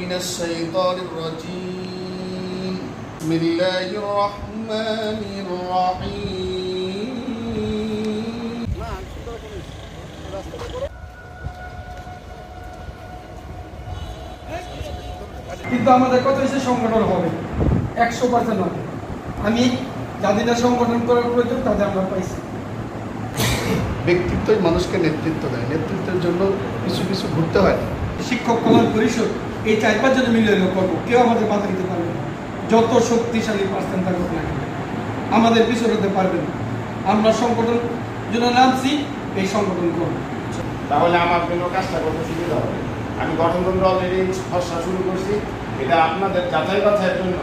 من الشيطان الرجيم بسم الله الرحمن الرحيم কিন্তু আমাদের কত এসে সংগঠন হবে 100% হবে। আমি যাদের সংগঠন করার প্রয়োজন তাদের আমরা পাইছি। ব্যক্তিত্বই মানুষকে নেতৃত্ব দেয়, নেতৃত্বের জন্য কিছু কিছু ঘুরতে হয়। শিক্ষক কল্যাণ পরিষদ এই 4-5 জন মিলে করবো, কেউ আমাদের মাথা দিতে পারবে না। যত শক্তিশালী পার্সেন্ট থাকুক না আমাদের পিছনে হতে পারবে না। আমরা সংগঠন জন্য নামছি, এই সংগঠন করবো। তাহলে আমার জন্য কাজটা করতে সুবিধা হবে। আমি গঠনতন্ত্র অলরেডি খসড়া শুরু করছি, এটা আপনাদের যাচাই বাছাইয়ের জন্য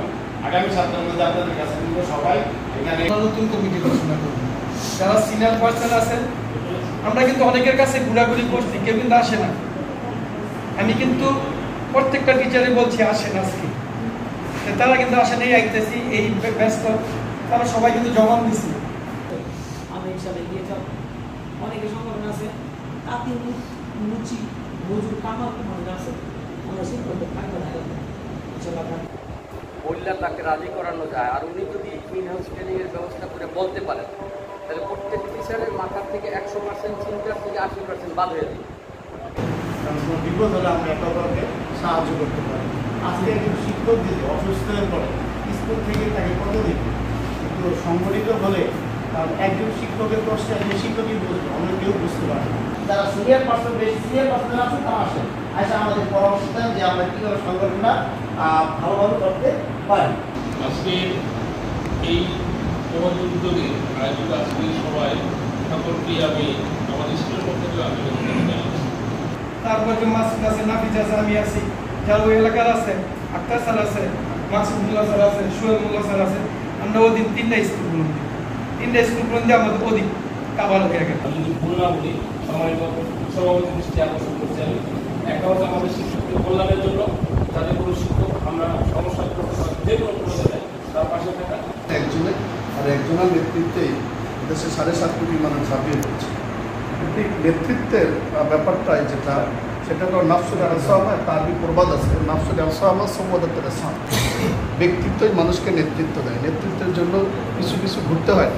আগামী সপ্তাহের মধ্যে আপনাদের কাছে কিন্তু সবাই এখানে নতুন কমিটি ঘোষণা করব। যারা সিনিয়র পার্সন আছেন, আমরা কিন্তু অনেকের কাছে ঘোরাঘুরি করছি, কেউ কিন্তু আসে না। আমি কিন্তু প্রত্যেকটা টিচারে বলছি আসেন আজকে, তারা কিন্তু আসেন। এই আইতেছি, এই ব্যস্ত, তারা সবাই কিন্তু জবাব দিচ্ছে। আমরা হিসাবে গিয়ে যাব। অনেকে সংগঠন আছে, তাঁতি মুচি মজুর কামার মনে আছে, আমরা সেই করতে থাকবো না। বললে তাকে রাজি করানো যায়, আর উনি যদি ইন হাউস ট্রেনিংয়ের ব্যবস্থা করে বলতে পারেন, তাহলে প্রত্যেক টিচারের মাথার থেকে 100% চিন্তার থেকে 80% বাদ হয়ে যায়। কোনো বিপদ হলে আমরা একে অপরকে সাহায্য করতে পারি। আজকে একজন শিক্ষক যদি অসুস্থ হয়ে পড়ে, স্কুল থেকে তাকে কত দিবে, কিন্তু সংগঠিত হলে একজন শিক্ষকের কষ্ট একজন শিক্ষকই বুঝবে, অন্য কেউ বুঝতে পারে না। যারা সিনিয়র পার্সন, বেশি সিনিয়র পার্সন আছে, তারা আসেন, আচ্ছা আমাদের পরামর্শ দেন যে আমরা কীভাবে সংগঠনটা ভালোভাবে করতে পারি। আজকে এই তোমাদের উদ্যোগে আয়োজিত আজকে সবাই সকলকে আমি আমাদের স্কুলের পক্ষ থেকে অভিনন্দন জানাচ্ছি। তারপর যে মাসুদ আছে, নাফিজ আছে, আমি আছি, যারা ওই এলাকার আছে, আক্তার স্যার আছে, মাকসুদুল্লাহ স্যার আছে, সোহেবুল্লাহ স্যার আছে। আমরা ওদিন 3টা স্কুল দিয়ে আমাদের ওদিন কাবার হয়ে গেল। আমি যদি ভুল না বলি, সম্মানিত সভাপতি দৃষ্টি আকর্ষণ করছি আমি। একটা হচ্ছে আমাদের শিক্ষকদের কল্যাণের জন্য, যাতে কোনো শিক্ষক আমরা সমস্যা যে কোনো প্রয়োজনে তার পাশে থাকা। একজনের আর একজনের নেতৃত্বেই দেশে 7.5 কোটি মানুষ ঝাঁপিয়ে পড়ছে। ঠিক নেতৃত্বের ব্যাপারটাই যেটা, সেটা হলো নাফসুল আসামা, তার প্রবাদ আছে, নাফসুল আসামা সম্পদাতের আসাম। ব্যক্তিত্বই মানুষকে নেতৃত্ব দেয়, নেতৃত্বের জন্য কিছু কিছু ঘুরতে হয়।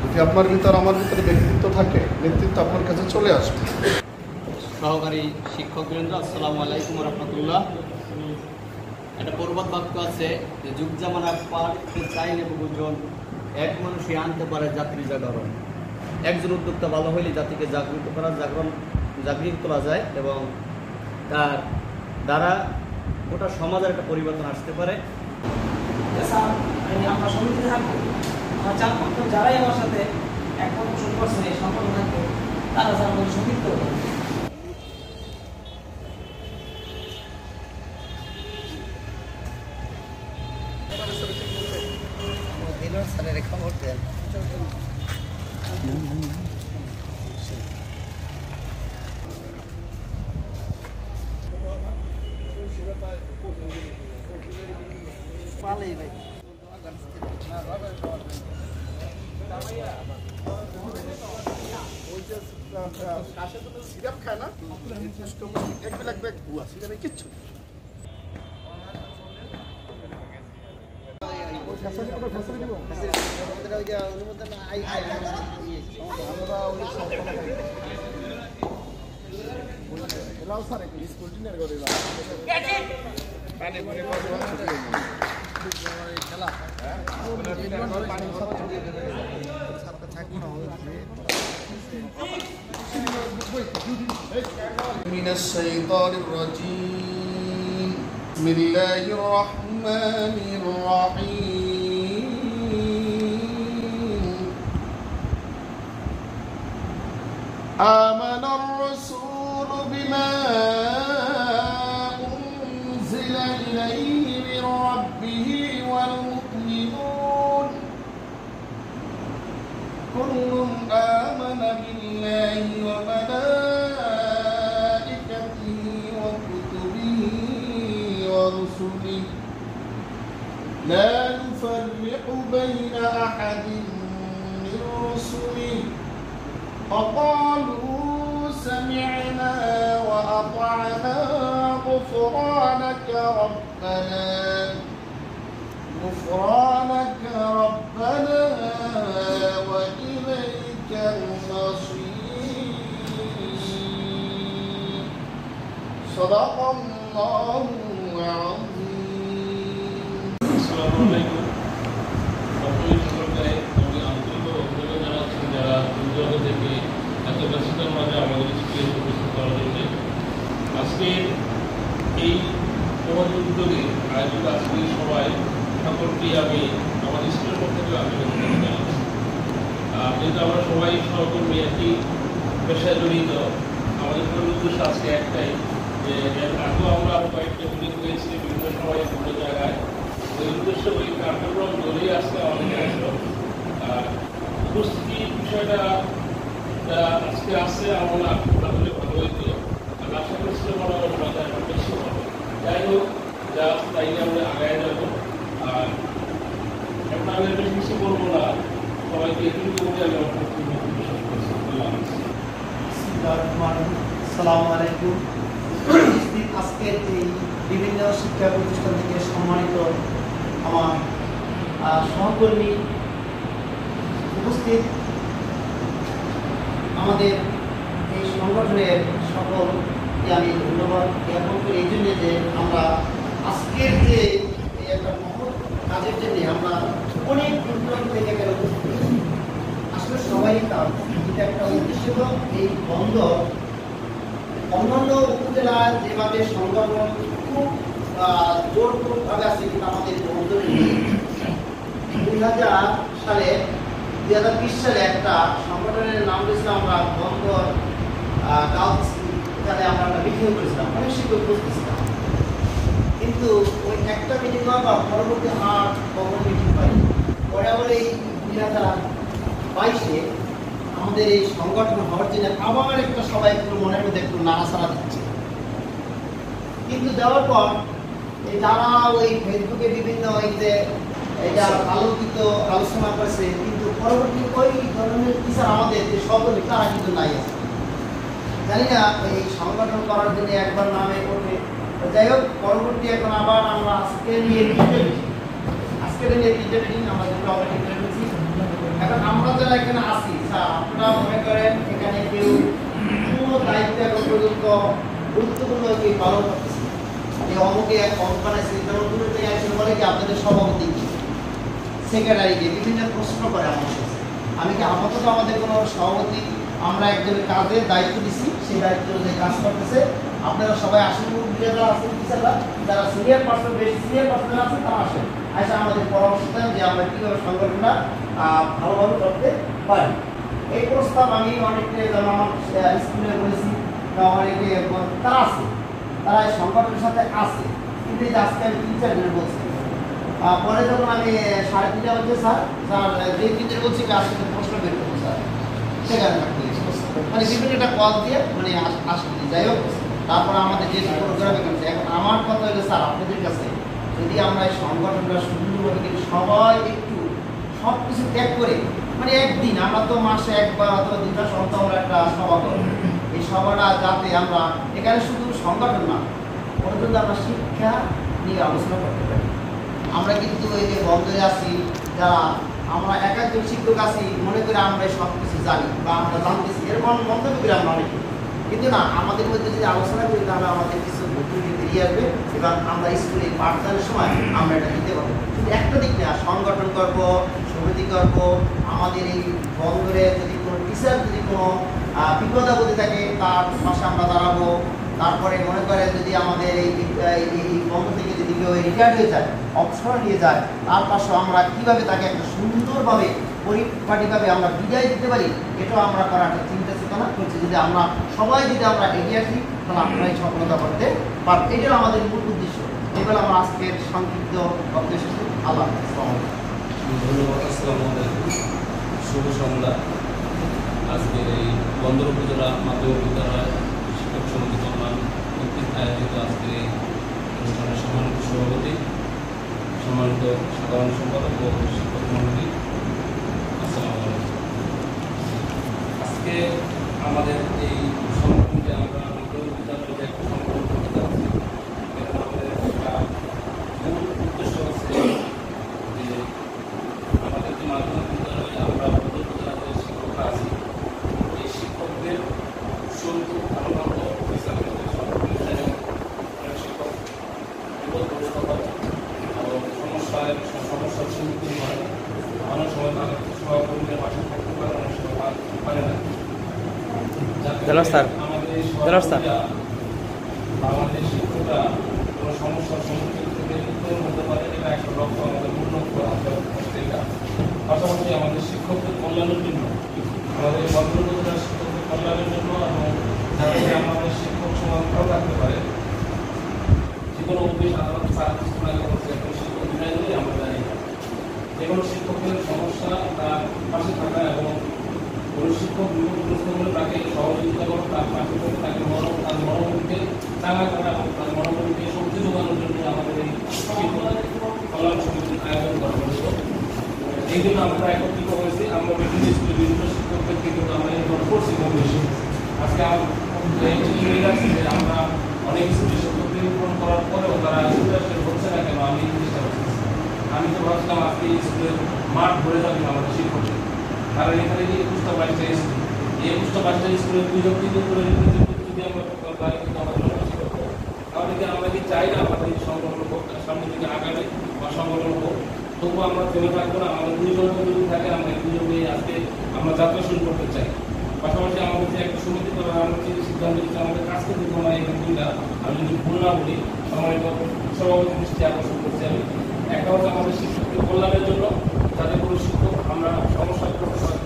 যদি আপনার ভিতর আমার ভিতরে ব্যক্তিত্ব থাকে, নেতৃত্ব আপনার কাছে চলে আসবে। সহকারী শিক্ষকবৃন্দ, আসসালামু আলাইকুম রহমতুল্লাহ। একটা প্রবাদ বাক্য আছে যে যুগ জামানা পারতে চাইলে বহুজন, এক মানুষই আনতে পারে জাতির জাগরণ। একজন উদ্যোক্তা ভালো হইলে জাতিকে জাগৃত করা যায় এবং তার দ্বারা গোটা সমাজের একটা পরিবর্তন আসতে পারে। আমরা সমিতিতে থাকবো, আমার 4-5 যারাই আমার সাথে একমত পোষণ করছে এই সংগঠন থাকবে, তারা যারা আমাদের সমিতি হবে। খবর দেন। সিরাপ খায় না, সিরাপে কিচ্ছু من الشيطان الرجيم بسم الله الرحمن الرحيم آمن الرسول بما أنزل إليه من ربه والمؤمنون كل آمن بالله وملائكته وكتبه ورسله لا نفرق بين أحد من رسله وقالوا سمعنا وأطعنا غفرانك غفرانك ربنا غفرانك ربنا وإليك المصير صدق الله العظيم. আসসালামু আলাইকুম। সকলের সরকারে আমি আন্তরিক অভিনন্দন জানাচ্ছি যারা দুর্যোগ থেকে এত ব্যস্ততার মাঝে আমাদের স্কুলে উপস্থিত করার জন্য। আজকে এই তোমাদের উদ্যোগে আয়োজিত আজকে সবাই সকলকে আমি আমাদের স্কুলের পক্ষ থেকে অভিনন্দন জানাচ্ছি। যেহেতু আমরা সবাই সহকর্মী একই পেশায় জড়িত, আমাদের মূল উদ্দেশ্য আজকে একটাই যে আগেও আমরা আরও কয়েকটা মিটিং হয়েছি বিভিন্ন সময় বিভিন্ন জায়গায়। ওই উদ্দেশ্য ওই কার্যক্রম ধরেই আজকে আমাদের আসলো। উপস্থিতি বিষয়টা আজকে আসছে আমরা হলে ভালো হইতো, আমি আশা করছিলাম আমার মজা এখন বেশি হবে। যাই হোক, যা তাই আমরা আগায় যাব। আর এখন আমি বেশি কিছু বলবো না, সবাইকে এটুকু বলে আমি বিশ্বাস করছি। আসসালামু আলাইকুম। আজকের এই বিভিন্ন শিক্ষা প্রতিষ্ঠান থেকে সম্মানিত আমার সহকর্মী উপস্থিত, আমাদের এই সংগঠনের সকলকে আমি ধন্যবাদ জ্ঞাপন করি এই জন্যে যে আমরা আজকের যে একটা মহৎ কাজের জন্য আমরা অনেক দূর থেকে গেলে আসলে সবাই তার এটা একটা উদ্দেশ্য। এই বন্দর অন্যান্য উপজেলায় যেভাবে সংগঠন খুব জোরপূর্বকভাবে আছে, কিন্তু আমাদের বন্দরে 2020 সালে একটা সংগঠনের নাম দিয়েছিলাম আমরা বন্দর গার্লস, এখানে আমরা একটা মিটিং করেছিলাম, অনেক শিক্ষক বসতেছিলাম, কিন্তু ওই একটা মিটিং হওয়ার পর পরবর্তী আর কখনো মিটিং পাইনি। পরে আবার এই 2022-এ আমাদের এই সংগঠন হওয়ার জন্য আবার একটা সবাই একটু মনের মধ্যে একটু নাড়াচাড়া দিচ্ছে, কিন্তু দেওয়ার পর যারা ওই ফেসবুকে বিভিন্ন ওই যে এটা আলোকিত আলোচনা করেছে, কিন্তু পরবর্তী ওই ধরনের টিচার আমাদের যে সকলে তারা কিন্তু নাই আছে। জানি না এই সংগঠন করার জন্য একবার নামে ওঠে। যাই হোক, পরবর্তী এখন আবার আমরা আজকে নিয়ে আমরা যেটা অলরেডি করে ফেলছি। এখন আমরা যারা এখানে আসি, আপনারা মনে করেন এখানে কেউ কোনো দায়িত্ব এখন পর্যন্ত গুরুত্বপূর্ণ কি পালন করতেছে, এই অমুকে বানাইছে, যেমন দূরের থেকে একজন বলে কি আপনাদের সভাপতি সেক্রেটারিকে বিভিন্ন প্রশ্ন করে আমার কাছে। আমি কি আপাতত আমাদের কোনো সভাপতি, আমরা একজন কাজের দায়িত্ব দিচ্ছি, সেই দায়িত্ব যে কাজ করতেছে, আপনারা সবাই আসেন, যারা আছেন টিচাররা, যারা সিনিয়র পার্সন, বেশি সিনিয়র পার্সন আছেন তারা আসেন, আসে আমাদের পরামর্শ দেন যে আমরা কীভাবে সংগঠনটা ভালোভাবে করতে পারি। এই প্রস্তাব আমি অনেকে, যেমন আমার স্কুলে বলেছি, অনেকে তারা আছে, তারা এই সংগঠনের সাথে আছে, কিন্তু এই যে আজকে আমি 3-4 দিনে বলছি। পরে যখন আমি 3:30 বাজে স্যার যে 3 দিন বলছি আজকে প্রশ্ন বের করবো স্যার, সেখানে মানে বিভিন্ন একটা কল দিয়ে মানে আসতে। যাই হোক, তারপরে আমাদের যে প্রোগ্রামে করছে, এখন আমার কথা হলো স্যার আপনাদের কাছে যদি আমরা এই সংগঠনটা সুন্দরভাবে কিন্তু সবাই একটু সব কিছু ত্যাগ করে, মানে একদিন আমরা তো মাসে একবার অথবা 2টা সপ্তাহ আমরা একটা সভা করি, এই সভাটা যাতে আমরা এখানে শুধু সংগঠন না, ওটা যদি আমরা শিক্ষা নিয়ে আলোচনা করতে পারি। আমরা কিন্তু এই যে বন্দরে আছি, যারা আমরা এক একজন শিক্ষক আছি, মনে করি আমরা সব কিছু জানি বা আমরা জানতেছি, এরকম মন্তব্য করি আমরা অনেকে, কিন্তু না, আমাদের মধ্যে যদি আলোচনা করি তাহলে আমাদের কিছু নতুন বেরিয়ে আসবে এবং আমরা স্কুলে পাঠদানের সময় আমরা এটা দিতে পারবো। কিন্তু একটা দিক না, সংগঠন করবো, সমিতি করবো, আমাদের এই বন্দরে যদি কোনো টিচার যদি কোনো বিপদাপদে থাকে তার পাশে আমরা দাঁড়াবো। তারপরে মনে করেন যদি আমাদের এই বন্ধ থেকে যদি কেউ রিটায়ার্ড হয়ে যায়, অবসর নিয়ে যায়, তার পাশে আমরা কীভাবে তাকে একটা সুন্দরভাবে পরিপাটিভাবে আমরা বিদায় দিতে পারি, এটাও আমরা করার একটা চিন্তা চেতনা করছি। যদি আমরা সবাই যদি আমরা এগিয়ে আসি তাহলে আমরা এই সফলতা করতে পারবো, এটাও আমাদের মূল উদ্দেশ্য। এগুলো আমার আজকের সংক্ষিপ্ত বক্তব্য শেষ করি। আল্লাহ ধন্যবাদ। আসসালামু আলাইকুম, শুভ সন্ধ্যা। আজকের এই বন্দর উপজেলা মাধ্যমিক বিদ্যালয় শিক্ষক সমিতি কল্যাণ কর্তৃক আয়োজিত আজকের এই অনুষ্ঠানের সম্মানিত সভাপতি, সম্মানিত সাধারণ সম্পাদক ও শিক্ষক মন্ডলী, আসসালামু আলাইকুম। আজকে আমাদের এই সংগঠনটি আমরা মাধ্যমিক বিদ্যালয়ে যে একটা সংগঠন করতে যাচ্ছি, পরিণত হয় এবং সমস্যার সম্মুখীন হয়। অনেক সময় তাদের সহকর্মীদের পাশে থাকতে পারে, অনেক সময় পারে না। আমাদের এই সহকর্মীরা বা আমাদের শিক্ষকরা কোনো সমস্যার সম্মুখীন থেকে উত্তরণ হতে পারে, এটা একটা লক্ষ্য, আমাদের মূল লক্ষ্য এটা। পাশাপাশি আমাদের শিক্ষকদের কল্যাণের জন্য, আমাদের ভদ্রলোকেরা শিক্ষকদের কল্যাণের জন্য এবং যাতে আমাদের শিক্ষক সমাজ ভালো থাকতে পারে, যে কোনো উদ্দেশ্য সাধারণত শিক্ষক বিদায় হলে আমরা জানি না। যে কোনো শিক্ষকের সমস্যা তার পাশে থাকা এবং কোনো শিক্ষক বিপদগ্রস্ত হলে তাকে সহযোগিতা করা, তার পাশে থেকে তাকে তার মনোবলকে চাঙা করা এবং তার মনোবলকে শক্তি যোগানোর জন্য আমাদের এই কল্যাণ সমিতির আয়োজন করা হয়েছিল। এই জন্য আমরা একত্রিত হয়েছি। আমরা বিভিন্ন স্কুলে বিভিন্ন শিক্ষকদের কিন্তু আমরা এরকম করছি কম বেশি। আজকে আমরা অনেক স্কুলে শিক্ষকদের নিরূপণ করার পরেও তারা ইন্টারেস্টেড হচ্ছে না কেন, আমি এই জিনিসটা ভাবছি। আমি তো ভাবছিলাম আজকে স্কুলের মাঠ ভরে যাবে আমাদের শিক্ষকের, কারণ এখানে যে 21টা 22টা স্কুল, এই 21টা 22টা স্কুলের 2-3 করে যদি আমরা পারি কিন্তু আমাদের শিক্ষক, তাহলে কি আমরা কি চাই না আমাদের এই সংগঠন হোক, সামনে দিকে আগামী বা সংগঠন হোক, তবুও আমরা থেমে থাকবো না। আমাদের 2 জন যদি থাকে, আমরা 2 জন নিয়ে আজকে আমরা যাত্রা শুরু করতে চাই। পাশাপাশি আমাদের যে একটা সমিতি করার আমরা যে সিদ্ধান্ত নিচ্ছি, আমাদের কাছ থেকে কোনো এখানে দুইটা, আমি যদি ভুল না বলি, সম্মানিত সভাপতি দৃষ্টি আকর্ষণ করছি আমি। একটা হচ্ছে আমাদের শিক্ষকদের কল্যাণের জন্য, যাতে কোনো শিক্ষক আমরা সমস্যা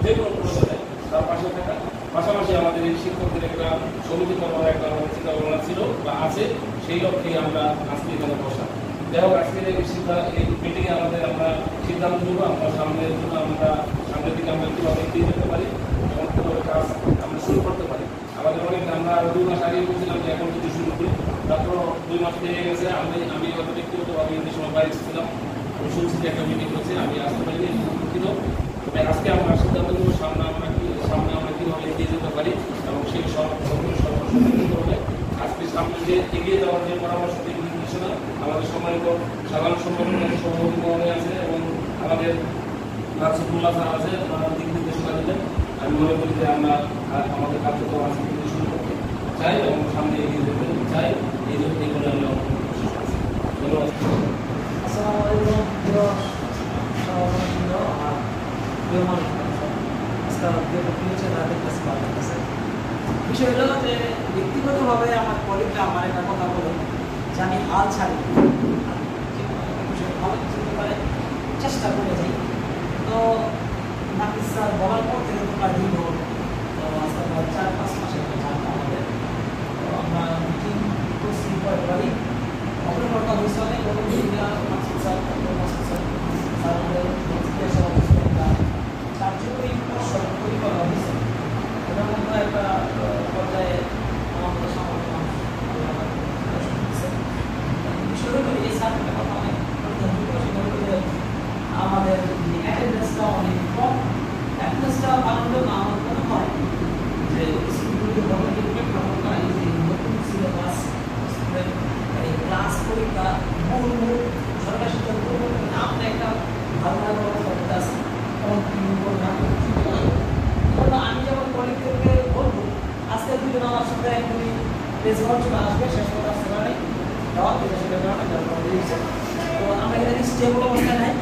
যে কোনো প্রয়োজনে তার পাশে থাকা। পাশাপাশি আমাদের এই শিক্ষকদের একটা সমিতি করার একটা আমাদের চিন্তা ভাবনা ছিল বা আছে, সেই লক্ষ্যে আমরা আজকে এখানে বসা। যাই হোক, আজকের এই মিটিংয়ে আমরা সিদ্ধান্ত নেব আমরা সামনের জন্য, আমরা সামনের দিকে আমরা কীভাবে এগিয়ে যেতে পারি এবং কীভাবে কাজ আমরা শুরু করতে পারি। আমাদের অনেক আমরা 2 মাস আগে বলছিলাম যে এখন যদি শুরু করি, তারপর 2 মাস পেয়ে গেছে। আমি হয়তো ব্যক্তিগতভাবে এই সময় বাইরে ছিলাম, আমি শুনছি যে একটা মিটিং হচ্ছে, আমি আসতে পারিনি, দুঃখিত। তবে আজকে আমরা সিদ্ধান্ত নেব সামনে আমরা কীভাবে এগিয়ে যেতে পারি এবং সেই সর্বসম্মতিক্রমে আজকে সামনে যে এগিয়ে যাওয়ার যে পরামর্শ দিক নির্দেশনা আমাদের সম্মানিত সাধারণ সম্পাদক সভাপতি মহোদয় আছে এবং আমাদের রাসুল্লাহ স্যার আছে, ওনারা দিক নির্দেশনা দিলেন। আমি মনে করি যে আমরা আমাদের কার্যক্রম আজকে থেকে শুরু করতে চাই এবং সামনে এগিয়ে যেতে চাই। এই জন্য এই বলে আমি ধন্যবাদ। আসসালামু আলাইকুম প্রিয় সহকর্মীবৃন্দ, আমার প্রিয় মানুষ, বিষয় হলো যে ব্যক্তিগতভাবে আমার কলিগরা আমার একটা কথা বলে যে আমি হাল ছাড়ি, ভালো কিছু ব্যাপারে চেষ্টা করে যাই। তো নাকি স্যার বলার পর থেকে তোমরা দীর্ঘ আজকে 4-5 মাসের আমাদের, তো আমরা মিটিং করছি কয়েকবারই। অগ্রবর্তা হয়েছে অনেক বড় কার্যকরী শুরু করা হয়েছে। এটার মধ্যে একটা পর্যায়ে আমাদের সংগঠন বিষয় হলো এই সার্টিফিকেট কথা অনেক আমাদের অ্যাটেন্ডেন্সটা অনেক কম। অ্যাটেন্ডেন্সটা বাড়ানোর জন্য আমার মনে হয় যে স্কুলগুলোকে গভর্নমেন্ট প্রেক্ষাপট করা, এই যে নতুন সিলেবাস, স্কুলের এই ক্লাস পরীক্ষা, মূল সরকারি শিক্ষা আমরা একটা ভালো ভালো অবস্থা আছে। আমি যেমন কলিগদেরকে বলবো, আজকে 2 জন আমার সাথে একদমই রেসপন্স আসবে, শেষ কথা আসতে পারে দেওয়া থেকে সেটা দিয়েছে। তো আমরা এখানে স্টেবল অবস্থায় নাই,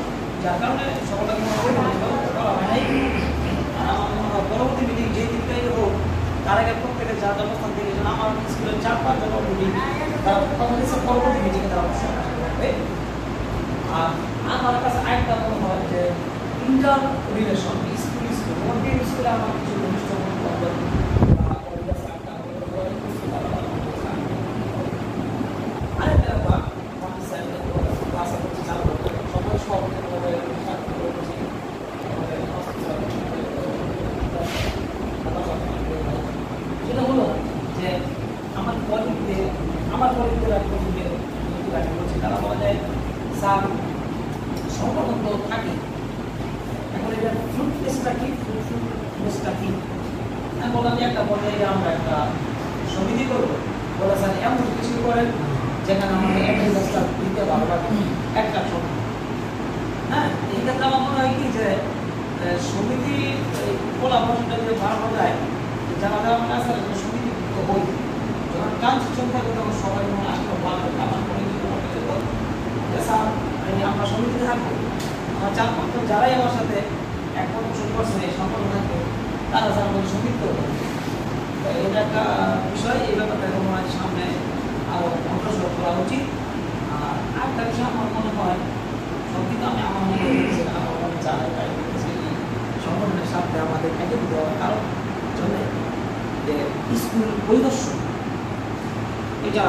যার কারণে সকলকে করা হয় নাই। আর আমার পরবর্তী মিটিং যে দিকটাই হোক, তার আগে প্রত্যেকে যার অবস্থান থেকে যেন আমার স্কুলের 4-5 জন মিটিং তারা পরবর্তী মিটিংয়ে তারা অবশ্যই আসবে। আর আমার কাছে আরেকটা মনে হয় যে ইন্টার রিলেশন স্কুল মন্দির স্কুলে আমার কিছু ঘনিষ্ঠ আরেকটা সবাই সব সেটা হলো যে আমার কলিগদের তারা বলা যায় স্যার সংগঠন তো থাকে, এখন এটা ফ্রুটলেসটা কি ফ্রুটলেসটা কি আমি বললাম যে একটা পর্যায়ে আমরা একটা সমিতি করবো, বলে স্যার এমন কিছু করেন যেখানে আমাদের অ্যাটেন্ডেন্সটা দিতে ভালো লাগে একটা সমিতি। হ্যাঁ, এই ক্ষেত্রে আমার মনে হয় কি যে সমিতি কোলাবরেশনটা যদি বাড়ানো যায়, যারা যারা মানে আসলে সমিতি হই যখন ট্রানজিশন থাকে তখন সবাই মনে আসলে ভালো আমার মনে সমিতিতে থাকবো, আমার 4-5 জন যারাই আমার সাথে এক প্রদর্শন করছে এই সংগঠন থাকবে তারা যারা আমাদের সমিতি হবে, এটা একটা বিষয়। এই ব্যাপারটা মনে হয় সামনে আরও অগ্রসর করা উচিত। আর একটা বিষয় আমার মনে হয় সব কিন্তু আমার মনে হচ্ছে যারা সংগঠনের সাথে আমাদের একত্রিত দেওয়ার কারণ জন্য যে স্কুল পরিদর্শন এটা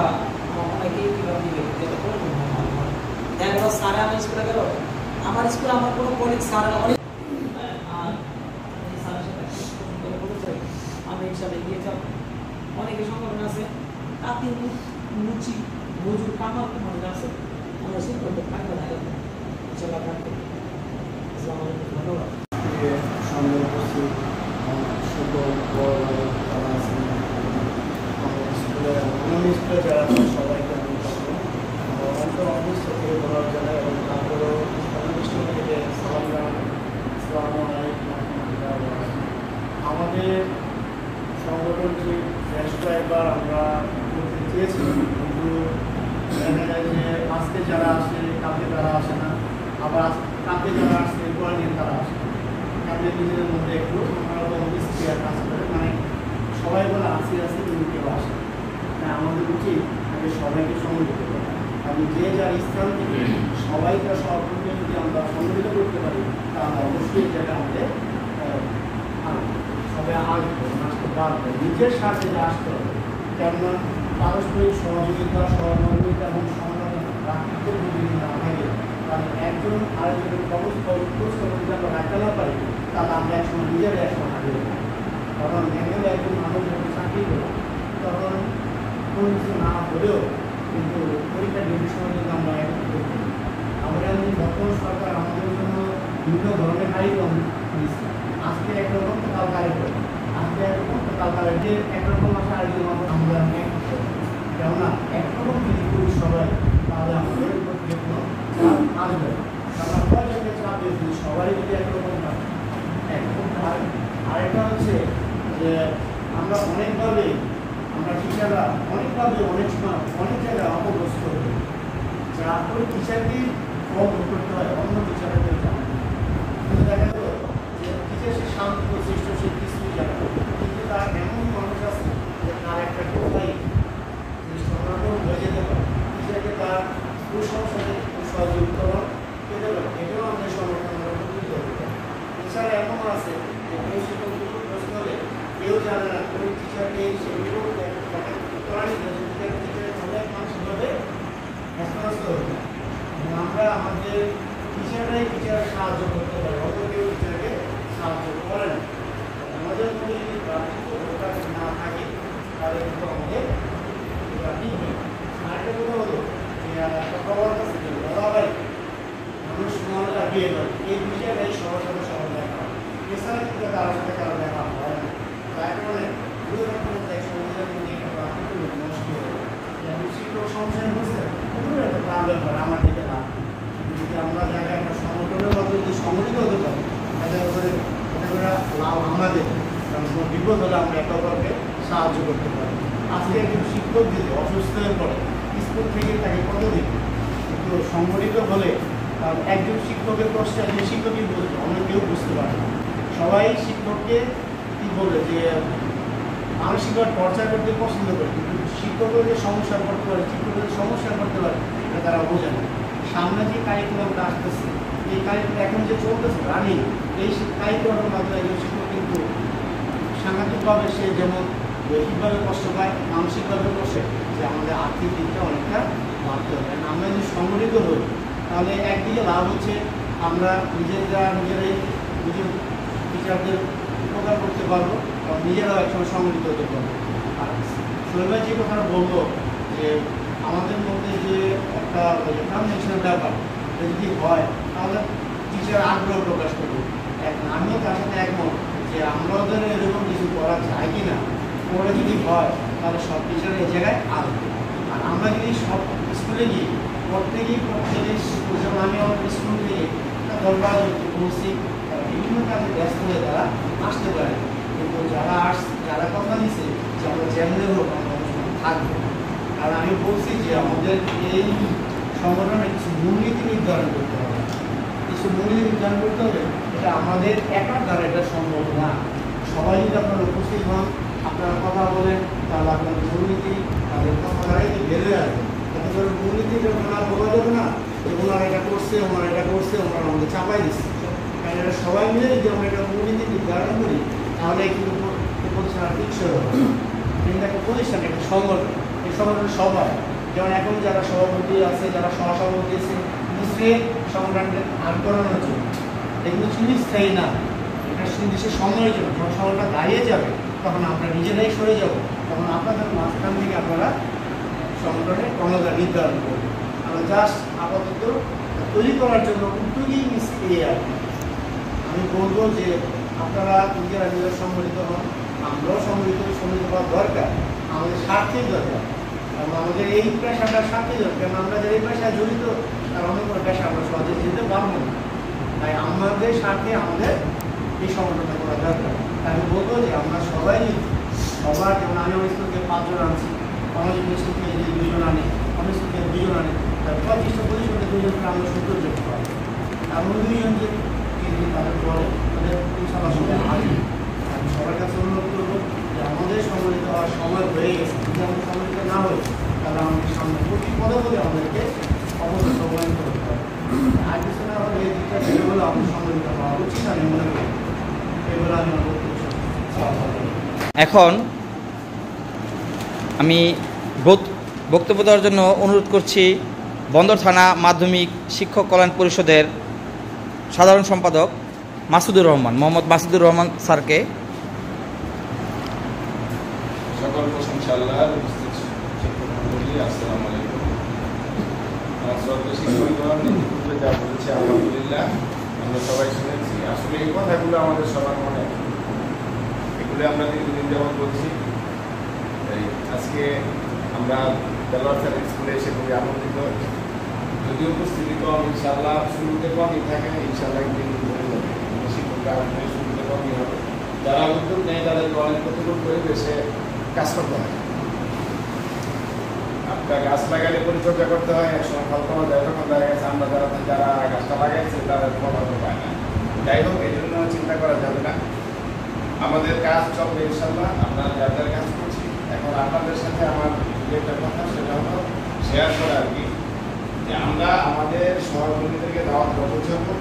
অনেকেই কীভাবে দিবে যেটা কোনো দেখা গেল স্যারে আমার স্কুলে গেল, আমার স্কুলে আমার কোনো কলিগ স্যার অনেক আর এই স্যারের সাথে বলতে চাই আমরা হিসাবে এগিয়ে যাব। অনেকে সংগঠন আছে তাঁতি মুচি মজুর কামার মনে আছে আমরা সেই করতে থাকবে না সেটা থাকবে। ধন্যবাদ। সামনে উপস্থিত শুভ বড় যারা আছেন, স্কুলে অন্যান্য স্কুলে যারা আছেন সবাইকে আমি অন্তর অবস্থ থেকে বলার জন্য এবং তারপরেও স্কুল থেকে সালাম জানান। আসসালামু আলাইকুম রাহমাতুল্লাহ। আমাদের সংগঠনটি বেশ কয়েকবার আমরা করতে চেয়েছিলাম, কিন্তু দেখা যায় যে আজকে যারা আসে কালকে তারা আসে না, আবার কালকে যারা আসে পরের দিন তারা আসে না। তাদের নিজেদের মধ্যে একটু আমরা মিসক্রিয়ার কাজ করে, মানে সবাই বলে আসি কিন্তু কেউ আসে না। আমাদের উচিত আগে সবাইকে সংগঠিত করা, আমি যে যার স্থান থেকে সবাইকে সবকে যদি আমরা সংগঠিত করতে পারি তাহলে অবশ্যই যেটা আমাদের সবাই আসবে, আসতে পারবে, নিজের স্বার্থে আসতে হবে। কেননা পারস্পরিক সহযোগিতা, সহমর্মিতা এবং সমাধান রাখতে যদি না থাকে তাহলে একজন আরেকজনের খোঁজখবর যদি আমরা রাখতে না পারি তাহলে আমরা একসময় নিজেরাই একসময় হারিয়ে যাবো। কারণ একজন একজন মানুষ যখন চাকরি করে তখন কোনো কিছু না হলেও কিন্তু পরীক্ষার ডিগ্রির সময় কিন্তু আমরা আমরা বর্তমান সরকার আমাদের জন্য বিভিন্ন ধরনের কারিক্রম দিচ্ছে। আজকে একরকম তো কাল কারিক্রম, আজকে একরকম তো কাল কারিক্রম, যে একরকম আসে আরেকজন আমরা কেননা একরকম যদি করি সবাই তাহলে আমাদের প্রতি কোনো চাপ আসবে। কারণ পয়সাকে চাপ দিয়েছি সবাই যদি একরকম একরকম হয়। আরেকটা হচ্ছে যে আমরা অনেকভাবে আমরা টিচাররা অনেকভাবে অনেক সময় অনেক জায়গায় অপগ্রস্ত হই, যা করে টিচারকেই ফল করতে হয় অন্য টিচারদের জানা। কিন্তু দেখা গেল যে টিচার সে শান্ত প্রচেষ্ট সে কিছুই জানে, কিন্তু তার এমন মানুষ আছে যে তার একটা কোথায় সমাগম হয়ে যেতে পারে, টিচারকে তার কুসংস্কারে সহযোগিতা পেতে পারে। এটাও আমাদের সংগঠনের উপকৃত হতে পারে। এছাড়া এমন আছে যে কোনো শিক্ষক প্রশ্ন হলে কেউ জানে না ওই টিচারকে সেগুলো মানসিকভাবে হেস্তনস্ত হতে পারে। আমরা আমাদের টিচাররাই টিচার সাহায্য করতে পারি, অত কেউ টিচারকে সাহায্য করে না। আমাদের মধ্যে যদি না থাকে তাহলে কিন্তু আমাদের আরেকটা কথা হলো যে একটা খবর আছে যে বাবাই মানুষ মনটা বিয়ে করে, এই বিষয়টাই সবার সাথে সবার দেখা হয়, এছাড়া কিন্তু কারোর সাথে কারো দেখা হয় না। তার কারণে দুই রকমের সমাজের মধ্যে একটা নষ্ট হয়ে যায়। শিক্ষক সংসার হচ্ছে কোনো একটা প্রাণ ব্যাপার আমার দিকে না, যদি আমরা জায়গায় একটা সংগঠনের মাধ্যমে যদি সংগঠিত হতে পারি তাহলে এটা করে লাভ আমাদের, কারণ কোনো বিপদ হলে আমরা একে অপরকে সাহায্য করতে পারি। আজকে একজন শিক্ষক যদি অসুস্থ হয়ে পড়ে স্কুল থেকে তাকে কত দিবে, কিন্তু সংগঠিত হলে কারণ একজন শিক্ষকের কষ্ট একজন শিক্ষকই বুঝবে, অন্য কেউ বুঝতে পারে না। সবাই শিক্ষককে কী বলে যে মানসিকভাবে টর্চার করতে পছন্দ করে, কিন্তু শিক্ষকের যে সমস্যা করতে পারে, শিক্ষকের সমস্যা করতে পারে এটা তারা বোঝে না। সামনে যে কারিকুলামটা আসতেছে, এই কারিকুলাম এখন যে চলতেছে রানিং, এই কারিকুলামের মাধ্যমে একজন শিক্ষক কিন্তু সাংঘাতিকভাবে সে যেমন দৈহিকভাবে কষ্ট পায়, মানসিকভাবে কষ্ট, যে আমাদের আর্থিক দিকটা অনেকটা বাড়তে হবে। আমরা যদি সংগঠিত হই তাহলে একদিকে লাভ হচ্ছে আমরা নিজেরাই নিজের টিচারদের উপকার করতে পারবো এবং নিজেরাও একসময় সংগঠিত হতে পারবো। আর শৈল ভাই যে কথাটা বললো যে আমাদের মধ্যে যে একটা ট্রানজেকশনের ব্যাপার যদি হয় তাহলে টিচার আগ্রহ প্রকাশ করবে। আমিও তার সাথে একমত যে আমরা ওদের এরকম কিছু করা যায় কি না, পরে যদি হয় তাহলে সব টিচার এই জায়গায় আসবে। আর আমরা যদি সব স্কুলে গিয়ে প্রত্যেকে যেমন আমি আমার স্কুল থেকে দরকার বলছি বিভিন্ন কাজে ব্যস্ত হয়ে তারা আসতে পারে, কিন্তু যারা কথা দিচ্ছে যে আমরা যেমন হোক আমরা থাকবো। আর আমি বলছি যে আমাদের এই সংগঠনের কিছু মূলনীতি নির্ধারণ করতে হবে। কিছু মূলনীতি নির্ধারণ করতে হবে, এটা আমাদের একার দ্বারা এটা সম্ভব না। সবাই যদি আপনারা উপস্থিত হন, আপনারা কথা বলেন, তাহলে আপনাদের মূলনীতি তাদের কথা দ্বারাই বেরোয় আসবে। এত করে মূলনীতিটা ওনারা বলা যাবে না যে ওনারা এটা করছে, ওনারা এটা করছে, ওনারা আমাদের চাপাই দিচ্ছে। কারণ এটা সবাই মিলে যদি আমরা এটা মূলনীতি নির্ধারণ করি, তাহলে কিন্তু প্রতিষ্ঠান টিকসই হবে। কিন্তু একটা প্রতিষ্ঠান, একটা সংগঠন, এই সংগঠনের সবাই, যেমন এখন যারা সভাপতি আছে, যারা সহসভাপতি আছে, বুঝলে সংগঠনকে আন করানোর জন্য, এগুলো চিরস্থায়ী না, এটা নির্দিষ্ট সময়ের জন্য। যখন সময়টা দাঁড়িয়ে যাবে, তখন আমরা নিজেরাই সরে যাব, তখন আপনাদের মাঝখান থেকে আপনারা সংগঠনের কর্ণধার নির্ধারণ করবেন। আমরা জাস্ট আপাতত তৈরি করার জন্য উদ্যোগী নিয়ে আর কি। আমি বলবো যে আপনারা নিজেরা নিজেরা সম্মিলিত হন, আমরাও সম্মিলিত হওয়ার দরকার, আমাদের স্বার্থেই দরকার, এবং আমাদের এই পেশাটার স্বার্থেই দরকার। কারণ আমরা যারা এই পেশায় জড়িত, তার অনেক কোনো পেশা আমরা সহজে যেতে পারবো না। তাই আমাদের স্বার্থে আমাদের এই সংগঠনটা করা দরকার। আমি বলবো যে আমরা সবাই সবার, যেমন আমি আমার স্কুলকে 5 জন আনছি, আমার স্কুল থেকে যদি 2 জন আনি, আমার স্কুল থেকে 2 জন আনি, তার 25টা পজিশনে 2 জনকে আমরা 70 জন পাই। এমন 2 জন যে তাদের পরে তাদের ইনশাআল্লাহ সময় আসবে। আমি সবার কাছে অনুরোধ করবো যে আমাদের সম্মিলিত হওয়ার সময় হয়ে গেছে। যদি আমাদের সম্মিলিত না হয়, তাহলে আমাদের সামনে প্রতি পদে পদে আমাদেরকে অবশ্যই সময় করতে হবে। আর কিছু না হলে এই দিকটা ভেবে বলে আমাদের সম্মিলিত হওয়া উচিত আমি মনে করি। এগুলো আমি আমার এখন আমি বক্তব্য দেওয়ার জন্য অনুরোধ করছি বন্দর থানা মাধ্যমিক শিক্ষক কল্যাণ পরিষদের সাধারণ সম্পাদক মাসুদুর রহমান, মোহাম্মদ মাসুদুর রহমান স্যারকে। সকল প্রশংসা আল্লাহর, উপস্থিত শিক্ষক মণ্ডলী, আসসালামু আলাইকুম। আমার শ্রদ্ধেয় শিক্ষকগণ ইতিপূর্বে যা বলেছে আলহামদুলিল্লাহ আমরা সবাই শুনেছি। আসলে এই কথাগুলো আমাদের সবার মনে, এগুলো আমরা দীর্ঘদিন যাবৎ বলছি। আজকে আমরা দেলোয়ার স্যারের স্কুলে এসে খুবই আনন্দিত। যদি উপস্থিতি কম, ইনশাআল্লাহ শুরুতে কমই থাকে, ইনশাআল্লাহ একদিন ধরে যাবে। শিক্ষকরা শুরুতে কমই হবে। যারা উদ্যোগ নেয় তাদেরকে অনেক প্রতিকূল পরিবেশে কাজ করতে হয়। আপনার গাছ লাগালে পরিচর্যা করতে হয়, একসময় ফল পাওয়া যায়, তখন দেখা গেছে আমরা যারা গাছটা লাগাইছে তারা ফল হতে পায় না। যাই হোক, এই জন্য চিন্তা করা যাবে না, আমাদের কাজ চলবে ইনশাআল্লাহ। আমরা যার যার কাজ করছি। এখন আপনাদের সাথে আমার একটা কথা, সেটা হলো শেয়ার করা আর কি, যে আমরা আমাদের সহকর্মীদেরকে দাওয়াত পৌঁছাবো।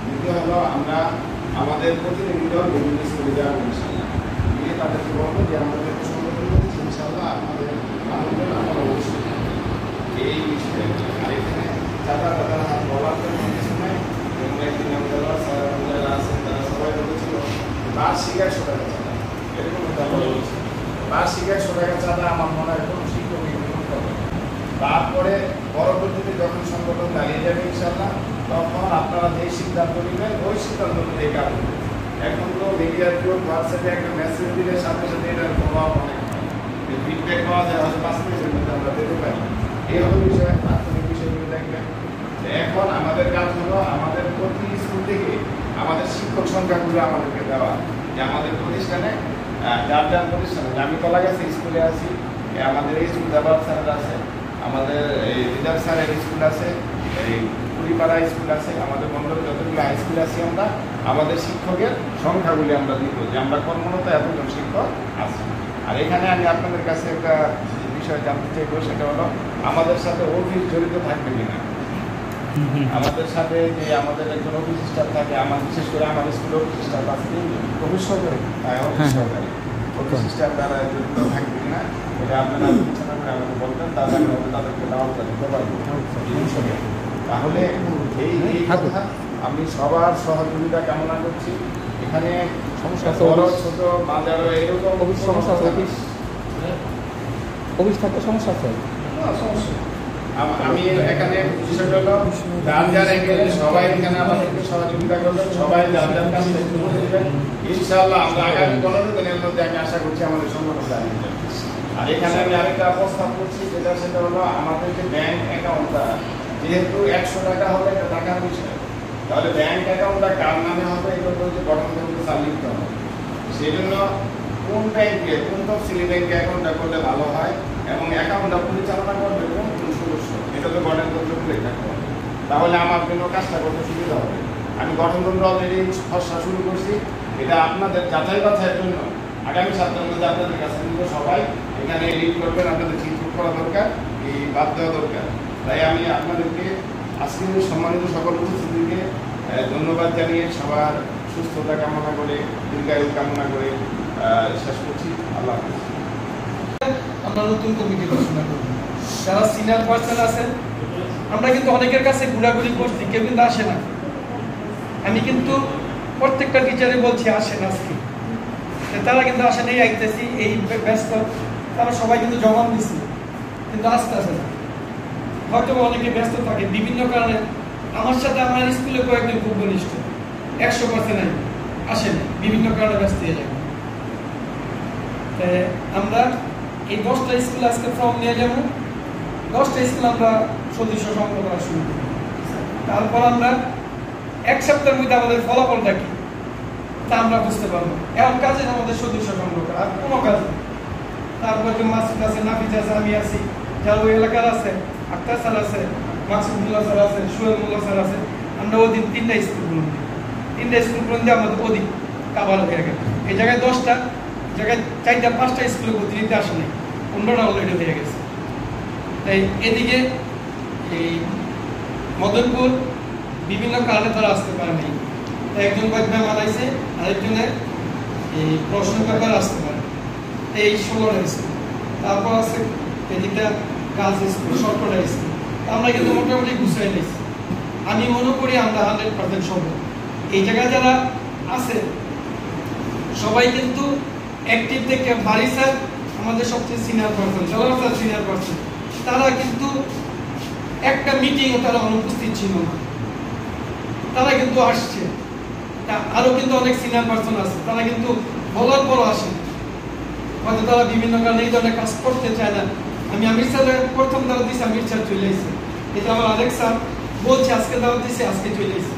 দ্বিতীয় হলো আমরা আমাদের প্রতিনিধিদল বিভিন্ন স্কুলে যাবো ইনশাআল্লাহ, গিয়ে তাদেরকে বলবো যে আমাদের সংগঠন করেছি ইনশাআল্লাহ আপনাদের আনন্দের আমার অবশ্যই এই বিষয়ে। আর এখানে যারা হাত বলার জন্য কিছু নাই, এবং একদিন আমরা যারা আছেন তারা সবাই বলেছিল বার্ষিক 100 টাকা চাঁদা, এরকম একটা বলেছে। বার্ষিক 100 টাকা চাঁদা আমার মনে হয় কোনো শিক্ষক গ্রহণ করবে। তারপরে পরবর্তীতে যখন সংগঠন দাঁড়িয়ে যাবে ইনশাআল্লাহ, তখন আপনারা যে সিদ্ধান্ত নেবেন ওই সিদ্ধান্ত নিয়ে কাজ করবেন। এখন তো মিডিয়ার যুগ, হোয়াটসঅ্যাপে একটা মেসেজ দিলে সাথে সাথে এটার প্রভাব অনেক হয়, ফিডব্যাক পাওয়া যায়, হয়তো 5 মিনিটের মধ্যে আমরা পেতে পারি। এই হলো বিষয়, প্রাথমিক বিষয়গুলো দেখবেন। এখন আমাদের কাজ হলো আমাদের প্রতি স্কুল থেকে আমাদের শিক্ষক সংখ্যাগুলো আমাদেরকে দেওয়া, যে আমাদের প্রতিষ্ঠানে যার যার প্রতিষ্ঠানে, আমি কলা গেছে স্কুলে আছি, আমাদের এই স্কুল দেওয়ার স্যারের আছে, আমাদের এই রিজার্ভ স্যারের স্কুল আছে, এই কুড়িপাড়া স্কুল আছে, আমাদের বন্দরে যতগুলো হাই স্কুল আছে, আমরা আমাদের শিক্ষকের সংখ্যাগুলি আমরা দিব, যে আমরা কর্মরত এতজন শিক্ষক আছি। আর এখানে আমি আপনাদের কাছে একটা বিষয় জানতে চাইবো, সেটা হলো আমাদের সাথে অফিস জড়িত থাকবে কিনা। আমাদের সাথে যে আমাদের একজন অফিস স্টাফ থাকে, আমার বিশেষ করে আমাদের স্কুলে অফিস স্টাফ আছে, অফিস সহকারী, অফিস সহকারী অফিস স্টাফ দ্বারা জড়িত থাকবে কিনা, এটা আপনারা বিবেচনা করে আমাকে বলতেন, তাহলে আমি তাদেরকে দাওয়াতটা দিতে পারবো। তাহলে এই কথা আমি সবার সহযোগিতা কামনা করছি। এখানে সমস্যা বড় ছোট মাঝারো এরকম সমস্যা আছে, অফিস থাকতে সমস্যা আছে, সমস্যা। আমি এখানে বিষয়টা হলো যার যার এখানে সবাই এখানে আমাদেরকে সহযোগিতা করবেন, সবাই যার যার কাছে দেবেন ইনশাআল্লাহ। আমরা আগামী 15 দিনের মধ্যে আমি আশা করছি আমাদের সংগঠন দাঁড়িয়ে যাবে। আর এখানে আমি আরেকটা প্রস্তাব করছি, সেটা হলো আমাদের যে ব্যাংক অ্যাকাউন্টটা, যেহেতু 100 টাকা হলে একটা টাকার বিষয়, তাহলে ব্যাংক অ্যাকাউন্টটা কার নামে হবে এগুলো হচ্ছে গঠন করতে চালিত হবে। সেই জন্য কোন ব্যাংকে, কোন তফসিলি ব্যাংকে অ্যাকাউন্টটা করলে ভালো হয় এবং অ্যাকাউন্টটা পরিচালনা করবে কোন কোন সদস্য, এটা তো গঠনতন্ত্র খুলে থাকতে হবে, তাহলে আমার জন্য কাজটা করতে সুবিধা হবে। আমি গঠনতন্ত্র অলরেডি খসড়া শুরু করছি, এটা আপনাদের যাচাই বাছাইয়ের জন্য আগামী সপ্তাহের মধ্যে আপনাদের কাছে কিন্তু সবাই এখানে এডিট করবেন, আপনাদের চিন্তা করা দরকার, এই বাদ দেওয়া দরকার। তাই আমি আপনাদেরকে আজকে সম্মানিত সকল উপস্থিতিকে ধন্যবাদ জানিয়ে সবার সুস্থতা কামনা করে, দীর্ঘায়ু কামনা করে শেষ করছি। আল্লাহ হাফেজ। আমরা নতুন কমিটি ঘোষণা করব। যারা সিনিয়র পার্সন আছেন, আমরা কিন্তু অনেকের কাছে ঘোরাঘুরি করছি, কেউ কিন্তু আসে না। আমি কিন্তু প্রত্যেকটা টিচারে বলছি আসেন আজকে, তারা কিন্তু আসেন, এই আইতেছি, এই ব্যস্ত, তারা সবাই কিন্তু জবাব দিচ্ছে, কিন্তু আসতে আসে না। হয়তো অনেকে ব্যস্ত থাকে বিভিন্ন কারণে। আমার সাথে আমার স্কুলে কয়েকজন খুব ঘনিষ্ঠ, 100% আসেন, বিভিন্ন কারণে ব্যস্ত হয়ে যাবে। আমরা এই 10টা স্কুল আজকে ফর্ম নিয়ে যাবো, 10টা স্কুল আমরা সদস্য সংগ্রহ করা শুরু করি। তারপর আমরা 1 সপ্তাহের মধ্যে আমাদের ফলাফলটা কি তা আমরা বুঝতে পারবো। এমন কাজে আমাদের সদস্য সংগ্রহ করা, আর কোনো কাজ নেই। তারপর যে মাসুদ আছে, নাফিজ আছে, আমি আছি, যারা ওই এলাকার আছে, আক্তার স্যার আছে, মাসুদুল্লাহ স্যার আছে, সোহেবুল্লাহ স্যার আছে, আমরা ওদিন 3টা স্কুল গুলো দিই। 3টা স্কুল গুলো দিয়ে আমাদের ওদিক কাবার হয়ে গেল। এই জায়গায় 10টা, জায়গায় 4টা 5টা স্কুলে ভর্তি নিতে আসে নাই, 15টা অলরেডি হয়ে গেছে। তাই এদিকে এই মদনপুর বিভিন্ন কারণে তারা আসতে পারে নাই। একজন বৈদ্য মানাইছে, আরেকজনের এই প্রশ্ন পেপার আসতে পারে, এই 16টা স্কুল। তারপর আছে এদিকটা গার্লস স্কুল, 17টা স্কুল। আমরা কিন্তু মোটামুটি গুছাই নিয়েছি। আমি মনে করি আমরা 100% সম্ভব। এই জায়গায় যারা আছে সবাই কিন্তু অ্যাক্টিভ থেকে বাড়ি স্যার আমাদের সবচেয়ে সিনিয়র পার্সন, জলার স্যার সিনিয়র পার্সন, তারা কিন্তু একটা মিটিংও তারা অনুপস্থিত ছিল না, তারা কিন্তু আসছে। আরো কিন্তু অনেক সিনিয়র পার্সন আছে, তারা কিন্তু বলার পরও আসে, হয়তো তারা বিভিন্ন কারণে এই ধরনের কাজ করতে চায় না। আমি আমির স্যারের প্রথম দাওয়াত দিয়েছি, আমির স্যার চলে এসেছে। এটা আমার আরেক স্যার বলছে আজকে দাওয়াত দিয়েছে, আজকে চলে এসেছে।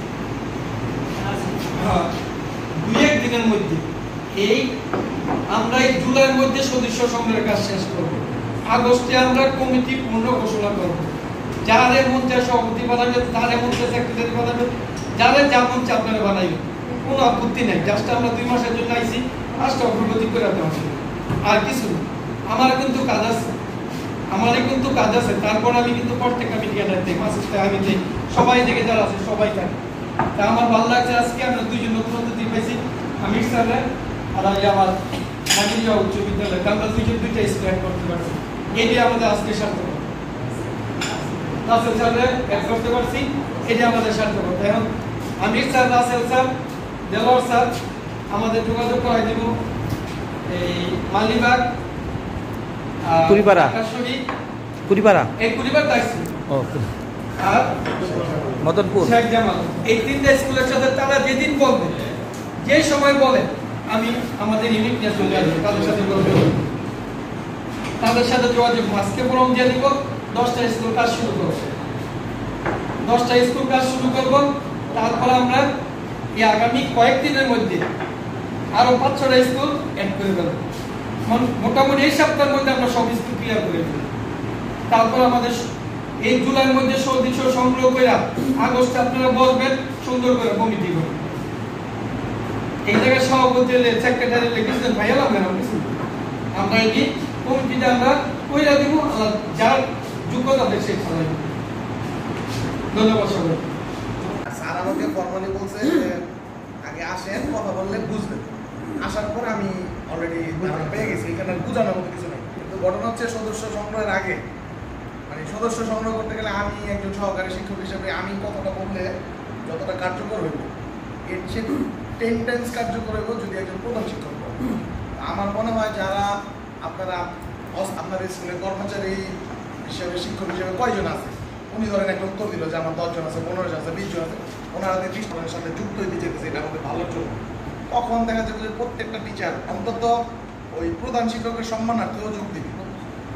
হ্যাঁ, 2-1 দিনের মধ্যে এই আমরা এই জুলাইয়ের মধ্যে সদস্য সংগ্রহের কাজ শেষ করব। আগস্টে আমরা কমিটি পূর্ণ ঘোষণা করব। যারে মন চায় সভাপতি বানাবে, যারে মন চায় সেক্রেটারি বানাবে, যারে যা মন চায় আপনারা বানাইবে, কোনো আপত্তি নেই। জাস্ট আমরা 2 মাসের জন্য আইছি, কাজটা অগ্রগতি করে দেওয়া হবে, আর কিছু না। আমার কিন্তু কাজ আছে, আমারই কিন্তু কাজ আছে। তারপর আমি কিন্তু প্রত্যেকটা মিডিয়াটা দিই, মাসে আমি দিই, সবাই থেকে যারা আছে সবাই থাকে। তা আমার ভালো লাগছে আজকে আমরা 2জন নতুন অতিথি পাইছি, আমির স্যারের আর আমার নাজিরিয়া উচ্চ বিদ্যালয়। আমরা 2জন 2টা স্কুল করতে পারছি, এটি আমাদের আজকে সার্থক। রাসেল স্যারের অ্যাড করতে পারছি, এটি আমাদের সার্থক। এখন Amir sir, Rasel sir, Delwar sir আমাদের যোগাযোগ করাই দিব এই মালিবাগ, কুড়িপাড়া, কুড়িপাড়া, এই কুড়িপাড়া দাইছি, আর মদনপুর, শেখ জামাল। এই 3টা স্কুলের সাথে তারা যেদিন বলবে, যে সময় বলে, আমি আমাদের ইউনিট নিয়ে চলে আসবো, তাদের সাথে যোগাযোগ। আজকে ফর্ম দিয়ে দিব, 10টা স্কুল কাজ শুরু করবো, 10টা স্কুল কাজ শুরু করবো। তারপর আমরা এই আগামী কয়েকদিনের মধ্যে আরো 5-6টা স্কুল অ্যাড করে দেবো। মোটামুটি এই সপ্তাহের মধ্যে আমরা সব স্কুল ক্লিয়ার করে দেবো। তারপর আমাদের এই জুলাইয়ের মধ্যে সদস্য সংগ্রহ করে আগস্টে আপনারা বলবেন, সুন্দর করে কমিটি করবেন। এই জায়গায় সভাপতি সেক্রেটারি লিখেছেন ভাইয়া লাগবেন, আমরা এই কমিটিটা আমরা কইরা দিব, যার যোগ্যতা দেখে সেই খেলা। ধন্যবাদ সবাই। স্যার আমাকে ফর্মালি বলছে যে আগে আসেন, কথা বললে বুঝবেন। আসার পর আমি অলরেডি পেয়ে গেছি, এখানে বোঝানোর মতো কিছু নেই। কিন্তু ঘটনা হচ্ছে সদস্য সংগ্রহের আগে, মানে সদস্য সংগ্রহ করতে গেলে আমি একজন সহকারী শিক্ষক হিসেবে আমি কথাটা বললে যতটা কার্যকর হইব, এর সে 10 টাইমস কার্যকর হইব যদি একজন প্রধান শিক্ষক হয়। আমার মনে হয় যারা আপনারা আপনার স্কুলের কর্মচারী হিসেবে, শিক্ষক হিসেবে কয়জন আছে, উনি ধরেন একটা উত্তর দিল যে আমার 10 জন আছে, 15 জন আছে, 20 জন আছে, ওনারা 20 জনের সাথে যুক্ত হইতে যেতেছে, এটা আমাদের ভালোর জন্য। তখন দেখা যাবে যে প্রত্যেকটা টিচার অন্তত ওই প্রধান শিক্ষকের সম্মানার্থেও যোগ দিবে।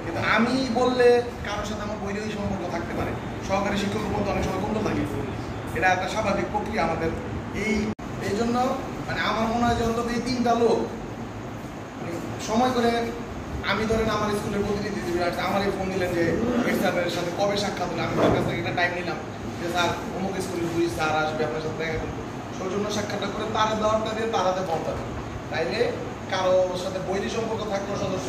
কিন্তু আমি বললে কারোর সাথে আমার বৈরী সম্পর্ক থাকতে পারে, সহকারী শিক্ষকের মধ্যে অনেক সময় বন্ধ থাকে, এটা একটা স্বাভাবিক প্রক্রিয়া আমাদের। এই জন্য মানে আমার মনে হয় যে অন্তত এই 3টা লোক সময় করে আমি ধরেন আমার স্কুলের প্রতিনিধি হিসেবে আসছে, আমারই ফোন দিলেন যে হেড স্যারের সাথে কবে সাক্ষাৎ হলে, আমি তার কাছ থেকে একটা টাইম নিলাম যে স্যার অমুক স্কুলের 2 স্যার আসবে আপনার সাথে দেখা করবো, সৌজন্য সাক্ষাৎটা করে তারা দেওয়ারটা দিয়ে তারাতে পড়তে হবে। তাইলে কারো সাথে বৈরী সম্পর্ক থাকলেও সদস্য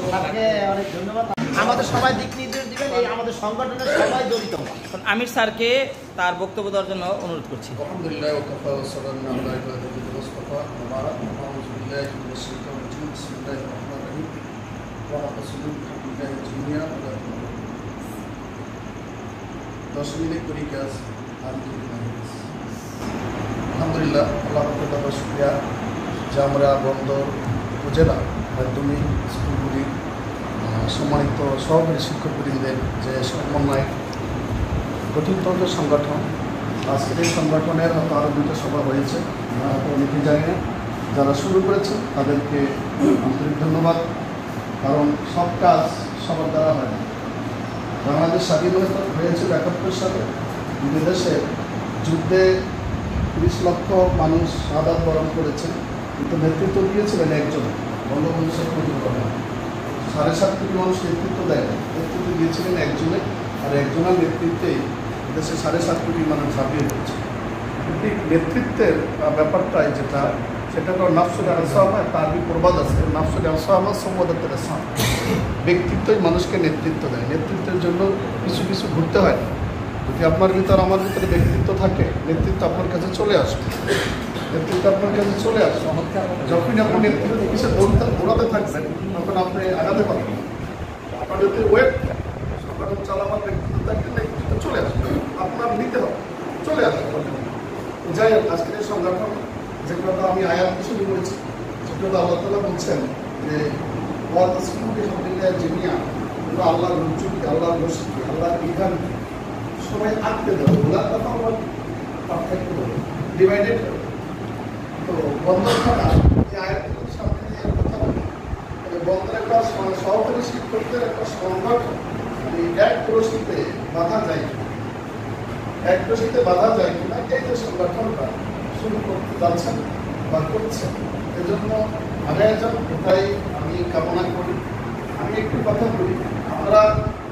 অনেক ধন্যবাদ। আমাদের সবাই দিক নির্দেশ দিবেন, এই আমাদের সংগঠনের সবাই জড়িত। এখন আমির স্যারকে তার বক্তব্য দেওয়ার জন্য অনুরোধ করছি। আলহামদুলিল্লাহ ওয়া কাফা ওয়া সালামু আলা ইবাদিহিল মুস্তাফা ওয়া বারাক। আউযু বিল্লাহি মিনাশ শাইতানির রাজীম। বিসমিল্লাহির রাহমানির রাহিম। ওয়া রাসূলুহু বিল্লাহি জামিয়া ওয়া 10 মিনিট করি কাজ আলহামদুলিল্লাহ আল্লাহ তাআলার শুকরিয়া যে আমরা বন্দর উপজেলা মাধ্যমিক স্কুলগুলির সম্মানিত সহকারী শিক্ষকবৃন্দের যে সমন্বয় গঠিত যে সংগঠন, আজকের এই সংগঠনের হয়তো আরও 2টা সভা হয়েছে, অনেকেই জানি না, যারা শুরু করেছে তাদেরকে আন্তরিক ধন্যবাদ। কারণ সব কাজ সবার দ্বারা হয় না। বাংলাদেশ স্বাধীনতা হয়েছিল 71 সালে, বিদেশে যুদ্ধে 30 লক্ষ মানুষ শাহাদাত বরণ করেছেন, কিন্তু নেতৃত্ব দিয়েছিলেন একজন, বঙ্গবন্ধু শেখ মুজিবুর রহমান। 7.5 কোটি মানুষ নেতৃত্ব দেয়, নেতৃত্ব দিয়েছিলেন একজনে, আর একজনের নেতৃত্বেই দেশে 7.5 কোটি মানুষ ঝাঁপিয়ে পড়েছে। ঠিক নেতৃত্বের ব্যাপারটাই যেটা, সেটা হলো নাফসুল আসামা, তার প্রবাদ আছে, নাফসুল আসামা সম্বাদাতের আসাম। ব্যক্তিত্বই মানুষকে নেতৃত্ব দেয়। নেতৃত্বের জন্য কিছু কিছু ঘুরতে হয় না। যদি আপনার ভিতর আমার ভিতরে ব্যক্তিত্ব থাকে, নেতৃত্ব আপনার কাছে চলে আসবে। নেতৃত্ব আপনার কাছে চলে আসবে। যখনই আপনি নেতৃত্ব কিছু দৌড়াতে থাকবেন, তখন আপনি আগাতে পারবেন। আপনার যদি ওয়েট সংগঠন চালাবার ব্যক্তিত্ব থাকলে নেতৃত্ব চলে আসবে, আপনার নিতে হবে, চলে আসবে। যাই হোক, আজকের এই সংগঠন যে কথা আমি আয়াত শুরু করেছি, সেটা আল্লাহ তাআলা বলছেন যে জিনিয়া, আল্লাহর রুচুকে, আল্লাহর রশিকে, আল্লাহর বিধান সবাই আঁকতে দেবো, ওনার কথা আমার পার্থক্য দেবো, ডিভাইডেড করবো। তো বন্দর থানা এই আয়াতগুলোর সামনে নিয়ে কথা বলি, বন্দর একটা সহকারী শিক্ষকদের একটা সংগঠন, এক রশিতে বাধা যায় কিনা, এক রশিতে বাধা যায় কিনা, এই যে সংগঠনটা শুরু করতে যাচ্ছেন বা করছেন, এজন্য আগায় যান, এটাই আমি কামনা করি। আমি একটু কথা বলি, আমরা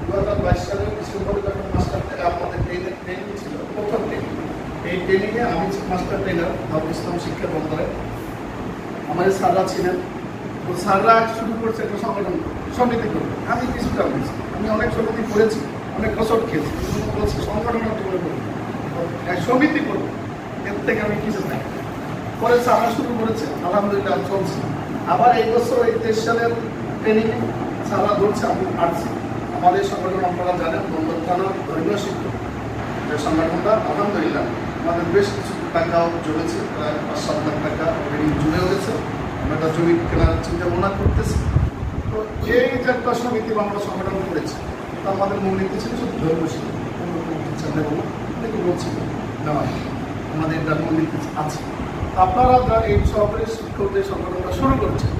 2022 সালের ডিসেম্বরে যখন মাস্টার আমাদের ট্রেনিং ছিল, প্রথম ট্রেনিং, এই ট্রেনিংয়ে আমি মাস্টার ট্রেনার দারুল ইসলাম শিক্ষা বন্দরে, আমাদের স্যাররা ছিলেন। তো স্যাররা শুরু করছে একটা সংগঠন সমিতি করবে। আমি কিছুটা বলছি, আমি অনেক সমিতি করেছি, অনেক বছর খেয়েছি, বলছি সংগঠন করে করবো, এক সমিতি করবো, এর থেকে আমি কিছু নাই। পরে স্যাররা শুরু করেছে, আলহামদুলিল্লাহ চলছে। আবার এই বছর এই 23 সালের ট্রেনিংয়ে স্যাররা ধরছে, আমি আসছি। আমাদের সংগঠন আপনারা জানেন, বন্দর থানার ধর্মীয় শিক্ষক যে সংগঠনটা, আলহামদুলিল্লাহ আমাদের বেশ কিছু টাকাও জমেছে, প্রায় 5-7 লাখ টাকা অলরেডি জমে গেছে। আমরা একটা জমি কেনার চিন্তা ভাবনা করতেছি। তো এই যে একটা সমিতি আমরা সংগঠন করেছি, তা আমাদের মূল নীতি ছিল শুধু ধর্মীয় শিক্ষক, অনেকে বলছিল না, আমাদের এটা মূল নীতি আছে। আপনারা যারা এই সহকারী শিক্ষকদের সংগঠনটা শুরু করছেন,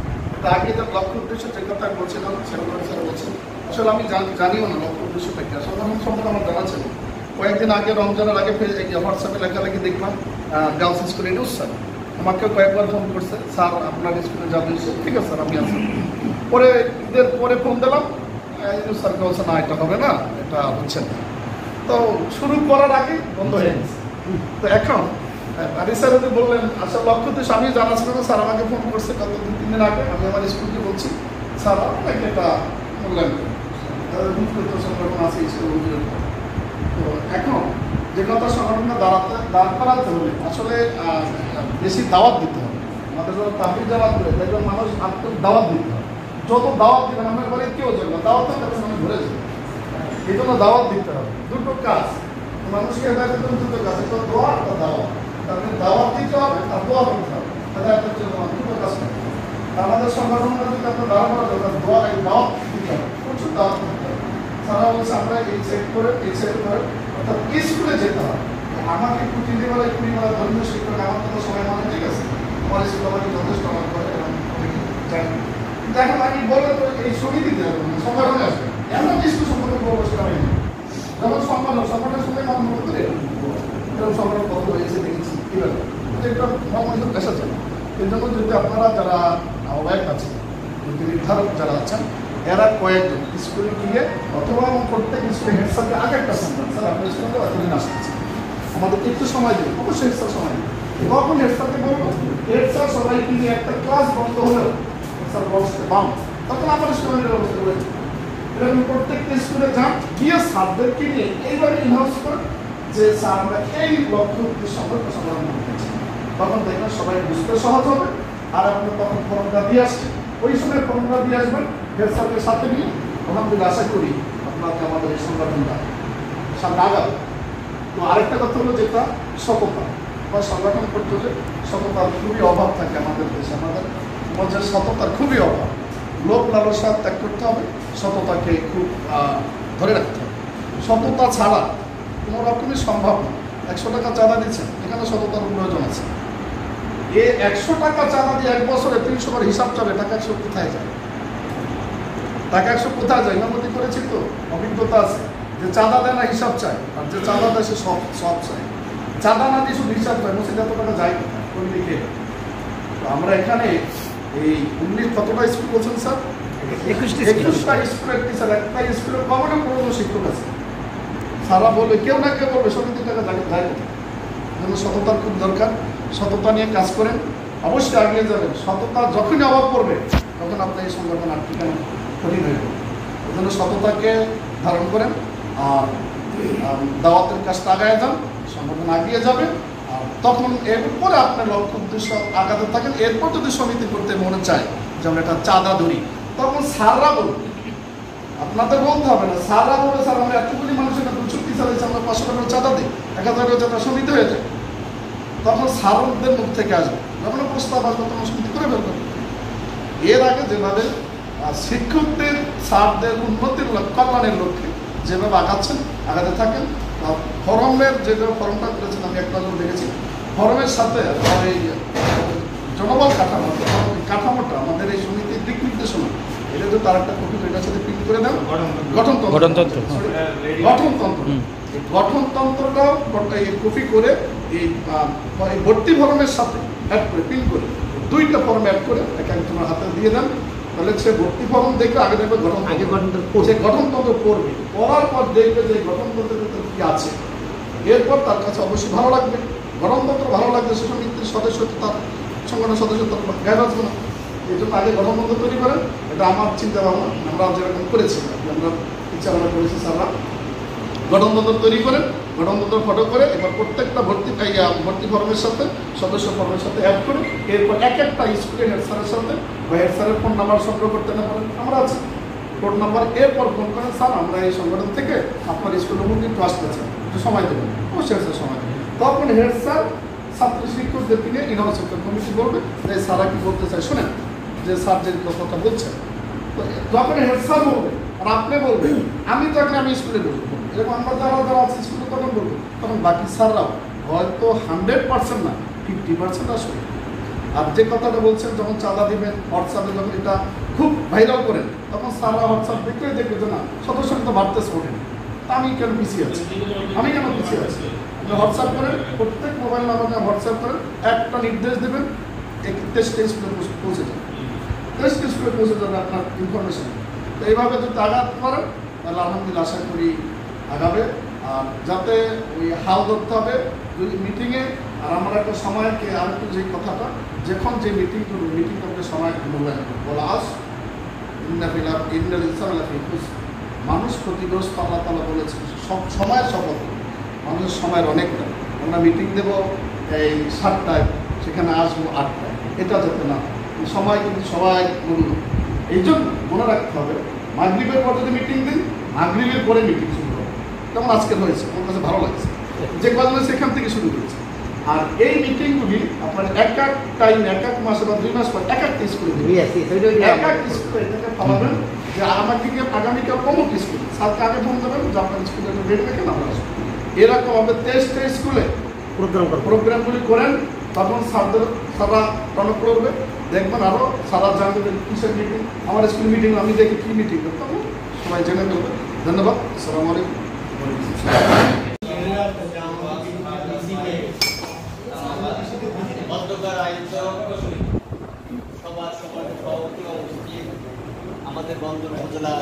তা আগে যে লক্ষ্য উদ্দেশ্য যে কথা বলছিলাম, সেগুলো স্যার বলছেন, আসলে আমি জানিও না লক্ষ্য উদ্দেশ্যটা কি। সংগঠন সম্পর্কে আমার জানা ছিল। কয়েকদিন আগে রমজানের আগে হোয়াটসঅ্যাপে লেখালেখি দেখলাম, গার্লস স্কুলে নিউজ স্যার আমাকে কয়েকবার ফোন করছে, স্যার আপনার স্কুলে যাবেন? ঠিক আছে স্যার, আমি আসি। পরে ঈদের পরে ফোন দিলাম, নিউজ স্যারকে বলছে না, এটা হবে না, এটা হচ্ছে না। তো শুরু করার আগে বন্ধ হয়ে গেছে। তো এখন স্যার যদি বললেন, আসলে লক্ষ্য উদ্দেশ্য আমি জানা ছিল না। স্যার আমাকে ফোন করছে গত 2-3 দিন আগে, আমি আমার স্কুলকে বলছি, স্যার আপনাকে এটা মূল্যায়ন সংগঠন আছে। তো এখন যে কথা সংগঠনটা দাঁড় করাতে হলে আসলে বেশি দাওয়াত দিতে হবে। আমাদের যখন তাহলে জামাত করে দেখবেন মানুষ দাওয়াত দিতে হবে। যত দাওয়াত দিবেন, আমার ঘরে কেউ যাবে না, দাওয়াত মানে ঘুরে যাবে। এই জন্য দাওয়াত দিতে হবে। দুটো কাজ মানুষকে হেদায়েতের জন্য, দুটো কাজ, একটা দোয়া, একটা দাওয়াত। তারপরে দাওয়াত দিতে হবে আর দোয়া করতে হবে, হেদায়েতের জন্য দুটো কাজ করতে হবে। আমাদের সংগঠনটা যদি আপনার দাঁড়া করা দরকার, দোয়া এই দাওয়াত দিতে হবে, প্রচুর দাওয়াত করতে হবে। তারা বলছে আমরা এই সেট করে অর্থাৎ স্কুলে যেতে হবে। আমাকে প্রতিদিনবেলায় 20 বেলা ধর্মীয় শিক্ষক আমার কথা সবাই মানে, ঠিক আছে, আমার স্কুল আমাকে যথেষ্ট আমার করে এবং জানি। কিন্তু এখন আমি বলে তো এই সমিতিতে হবে, সংগঠনে আসবে, এমন স্কুল সম্পর্কে বলবো সেটা আমি যেমন সংগঠনের সঙ্গে মাধ্যম করে এরকম সংগঠন কত হয়েছে দেখেছি, কীভাবে একটা মানুষের পেশা চলে। এই জন্য যদি আপনারা যারা আহ্বায়ক আছেন, নীতি নির্ধারক যারা আছেন, এরা কয়েকজন স্কুলে গিয়ে অথবা প্রত্যেক স্কুলে হেড স্যারকে আগে একটা সন্তান স্যার আপনার স্কুলে এতদিন আসতেছে আমাদের একটু সময় দিন, অবশ্যই হেড স্যার সময় দিন। তখন হেড স্যারকে বলবো হেড স্যার সবাইকে নিয়ে একটা ক্লাস বন্ধ হলেও স্যার বসতে পান, তখন আমার স্টুডেন্টের ব্যবস্থা রয়েছে। এরকম প্রত্যেকটা স্কুলে যান, গিয়ে স্যারদেরকে নিয়ে এইভাবে ইনহাউস করেন যে স্যার আমরা এই লক্ষ্য উদ্দেশ্য আমরা সমাধান করতেছি, তখন দেখবেন সবাই বুঝতে সহজ হবে। আর আপনি তখন ফর্মটা দিয়ে আসছেন, ওই সময় ফর্মটা দিয়ে আসবেন হেড স্যারকে সাথে নিয়ে, আলহামদুলিল্লাহ আশা করি আপনাকে আমাদের এই সংগঠনটা সামনে আগাবে। তো আরেকটা কথা হলো যেটা সততা বা সংগঠন করতে হলে সততার খুবই অভাব থাকে আমাদের দেশে, আমাদের সমাজের সততার খুবই অভাব। লোক লালসা ত্যাগ করতে হবে, সততাকে খুব ধরে রাখতে হবে। সততা ছাড়া কোনো রকমই সম্ভব না। 100 টাকা চাঁদা দিচ্ছেন, এখানে সততার প্রয়োজন আছে। 100 টাকা চাঁদা দিয়ে 1 বছরে 300 বার হিসাব চলে, টাকা 100 কোথায় যায়? টাকা 100 কোথায় যায়? ইমামতি করেছি তো, অভিজ্ঞতা আছে। যে চাঁদা দেয় না হিসাব চায়, আর যে চাঁদা দেয় সে সব চায়। চাঁদা না দিয়ে শুধু হিসাব চায়, মসজিদে এত টাকা যায় কোন দিকে? তো আমরা এখানে এই 19 কতটা স্কুল বলছেন স্যার? 21টা স্কুলের টিচার, একটা স্কুলের কমনে 15 শিক্ষক আছে। সারা বলবে কেউ না কেউ বলবে সমিতির টাকা যায় জন্য সততার খুব দরকার। সততা নিয়ে কাজ করেন, অবশ্যই এগিয়ে যাবেন। সততা যখনই অভাব পড়বে তখন আপনার এই সংগঠন আর ঠিকানা কঠিন হয়ে যাবে। ওই জন্য সততাকে ধারণ করেন আর দাওয়াতের কাজটা আগায় যান, সংগঠন আগিয়ে যাবে। আর তখন এরপরে আপনার লক্ষ্য উদ্দেশ্য আগাতে থাকেন। এরপর যদি সমিতি করতে মনে চায় যেমন একটা চাঁদা ধরি, তখন স্যাররা বলবে, আপনাদের বলতে হবে না, স্যাররা বলবে স্যার আমরা এতগুলি মানুষের 200 স্যার হয়েছে, আমরা 500 টাকা চাঁদা দিই, 1000 টাকা চাঁদা সমিতি হয়ে যায়। তখন স্যারদের মুখ থেকে আসবে, যখন প্রস্তাব আসবে তখন সমিতি করে ফেলবে। এর আগে যেভাবে শিক্ষকদের স্যারদের উন্নতির কল্যাণের লক্ষ্যে যেভাবে আগাচ্ছেন, আগাতে থাকেন। ফরমের যেভাবে ফরমটা করেছেন আমি একটা নজর দেখেছি, ফরমের সাথে এই জনবল কাঠামোটা আমাদের এই সমিতির দিক নির্দেশনা, এটা যদি তার একটা কপি এটার সাথে প্রিন্ট করে দেন, গঠনতন্ত্রটাও কপি করে এই ভর্তি ফরমের সাথে অ্যাড করে প্রিন্ট করে 2টা ফর্ম অ্যাড করে একজনের হাতে দিয়ে দেন, তাহলে সে ভর্তি ফর্ম দেখবে, আগে দেখবে গঠনতন্ত্র পড়বে, পড়ার পর দেখবে যে গঠনতন্ত্রের ভিতরে কি আছে। এরপর তার কাছে অবশ্যই ভালো লাগবে, গঠনতন্ত্র ভালো লাগবে, সে সমিতির সদস্য তার সংগঠনের সদস্য তার গায়ে বাঁচবে না। এই জন্য আগে গঠনতন্ত্র তৈরি করেন, এটা আমার চিন্তা ভাবনা। আমরা যেরকম করেছি, আমরা ইচ্ছা করেছি স্যাররা গঠনতন্ত্র তৈরি করেন, গঠনতন্ত্র ফটো করে এবার প্রত্যেকটা ভর্তি ফর্মের সাথে সদস্য ফর্মের সাথে অ্যাড করে এরপর একটা স্কুলের হেড স্যারের সাথে বা হেড স্যারের ফোন নাম্বার সংগ্রহ করতে না পারেন, আমরা আছি ফোন নাম্বার, এরপর ফোন করেন স্যার আমরা এই সংগঠন থেকে আপনার স্কুলের মধ্যে একটু আসতে চাই, একটু সময় দেবেন, অবশ্যই সময় দেবেন। তখন হেড স্যার ছাত্র শিক্ষকদেরকে নিয়ে ইনহাউস শিক্ষক কমিটি বলবে যে স্যারা কি বলতে চায় শোনেন, যে স্যার যে কথাটা বলছেন। তো যখন হেড স্যার বলবে আর আপনি বলবেন আমি তখন আমি স্কুলে বলবো, এরকম আমরা যারা আছে স্কুলে তখন বলবো, তখন বাকি স্যাররাও হয়তো 100% না 50% আসবে। আর যে কথাটা বলছেন যখন চাঁদা দিবেন হোয়াটসঅ্যাপে, যখন এটা খুব ভাইরাল করেন তখন স্যাররা হোয়াটসঅ্যাপ দেখলেই দেখবে যে না সদস্য তো বাড়তেছে ওঠেন, তা আমি কেন পিছিয়ে আছি, আমি কেন পিছিয়ে আছি। আপনি হোয়াটসঅ্যাপ করেন, প্রত্যেক মোবাইল নাম্বার হোয়াটসঅ্যাপ করেন, একটা নির্দেশ দেবেন, টেস্ট স্কুলে পৌঁছে যাবে, টেস্ট স্কুলে পৌঁছে যাবে আপনার ইনফরমেশন। তো এইভাবে যদি আঘাত করেন তাহলে আলহামদুলিল্লাহ আশা করি আগাবে। আর যাতে ওই হাল ধরতে হবে যদি মিটিংয়ে, আর আমরা একটা সময়কে আরেকটু যে কথাটা যখন যে মিটিং করবো মিটিং করতে সময় বলা আস মানুষ ক্ষতিগ্রস্ত, আল্লাহ তাআলা বলেছেন সব সময়ের শপথ, মানুষের সময়ের অনেকটা। আমরা মিটিং দেবো এই 7টায়, সেখানে আসবো 8টায়, এটা যাতে না সময় কিন্তু সবাই মূল্য। এই জন্য মনে রাখতে হবে মাগরিবের পর যদি মিটিং দিন, মাগরিবের পরে মিটিং শুরু হবে, যেমন আজকের হয়েছে, আমার কাছে ভালো লাগছে যে কজন সেখান থেকে শুরু করেছে। আর এই মিটিংগুলি আপনার এক এক টাইম, এক এক মাসে বা 2 মাস পর এক একটা স্কুলে স্কুলে এটাকে ফালাবেন যে আগামীকাল অমুক স্কুল, স্যারকে আগে ফোন দেবেন যে আপনার স্কুলে রেডি রেখেন আমরা আসবো। এরকম হবে 23টা স্কুলে প্রোগ্রামগুলি করেন, তখন সারা টনক করবে, দেখবেন আরও সারা জানবেন কিসের মিটিং, আমার স্কুল মিটিং আমি দেখি কী মিটিং করতাম, সবাই জেনে ফেলবে। ধন্যবাদ, আসসালামু আলাইকুম। সবার সভাপতি আমাদের বন্দর উপজেলা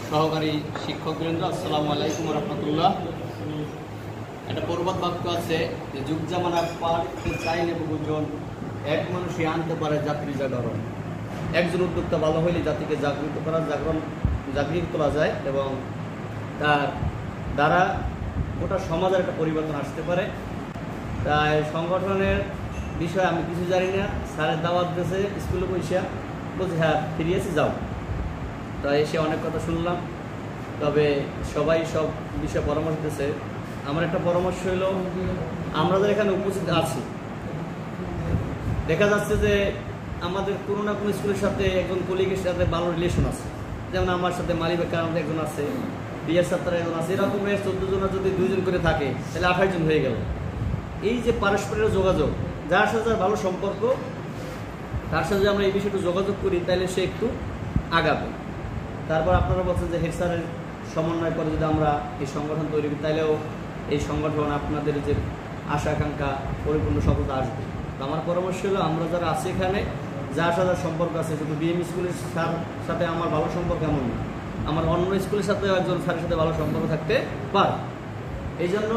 সহকারী শিক্ষকবৃন্দ, আসসালামু আলাইকুম রহমতুল্লাহ। একটা প্রবাদ বাক্য আছে যে যুগ জামানার পার চাইলে বহুজন, এক মানুষই আনতে পারে জাতির জাগরণ। একজন উদ্যোক্তা ভালো হইলে জাতিকে জাগৃত করা যায় এবং তার দ্বারা গোটা সমাজের একটা পরিবর্তন আসতে পারে। তাই সংগঠনের বিষয়ে আমি কিছু জানি না। স্যারের দাওয়াত দিয়েছে স্কুলে বসে, বলছে হ্যাঁ ফিরিয়েছি যাও। তাই এসে অনেক কথা শুনলাম, তবে সবাই সব বিষয়ে পরামর্শ দিয়েছে। আমার একটা পরামর্শ হলো, আমরা যারা এখানে উপস্থিত আছি, দেখা যাচ্ছে যে আমাদের কোনো না কোনো স্কুলের সাথে একজন কলিগের সাথে ভালো রিলেশন আছে। যেমন আমার সাথে মালিবেকার আমাদের একজন আছে, বিয়ের ছাত্র একজন আছে। এরকম 14 জনের যদি 2 জন করে থাকে তাহলে 28 জন হয়ে গেল। এই যে পারস্পরিক যোগাযোগ, যার সাথে যার ভালো সম্পর্ক, তার সাথে যদি আমরা এই বিষয়টা যোগাযোগ করি তাহলে সে একটু আগাবে। তারপর আপনারা বলছেন যে হেড স্যারের সমন্বয় করে যদি আমরা এই সংগঠন তৈরি করি তাহলেও এই সংগঠন আপনাদের যে আশা আকাঙ্ক্ষা পরিপূর্ণ সফলতা আসবে। তো আমার পরামর্শ হলো, আমরা যারা আছি এখানে, যার সাথে সম্পর্ক আছে, শুধু বিএম স্কুলের সাথে আমার ভালো সম্পর্ক এমন না, আমার অন্য স্কুলের সাথেও একজন স্যারের সাথে ভালো সম্পর্ক থাকতে পারে। এই জন্য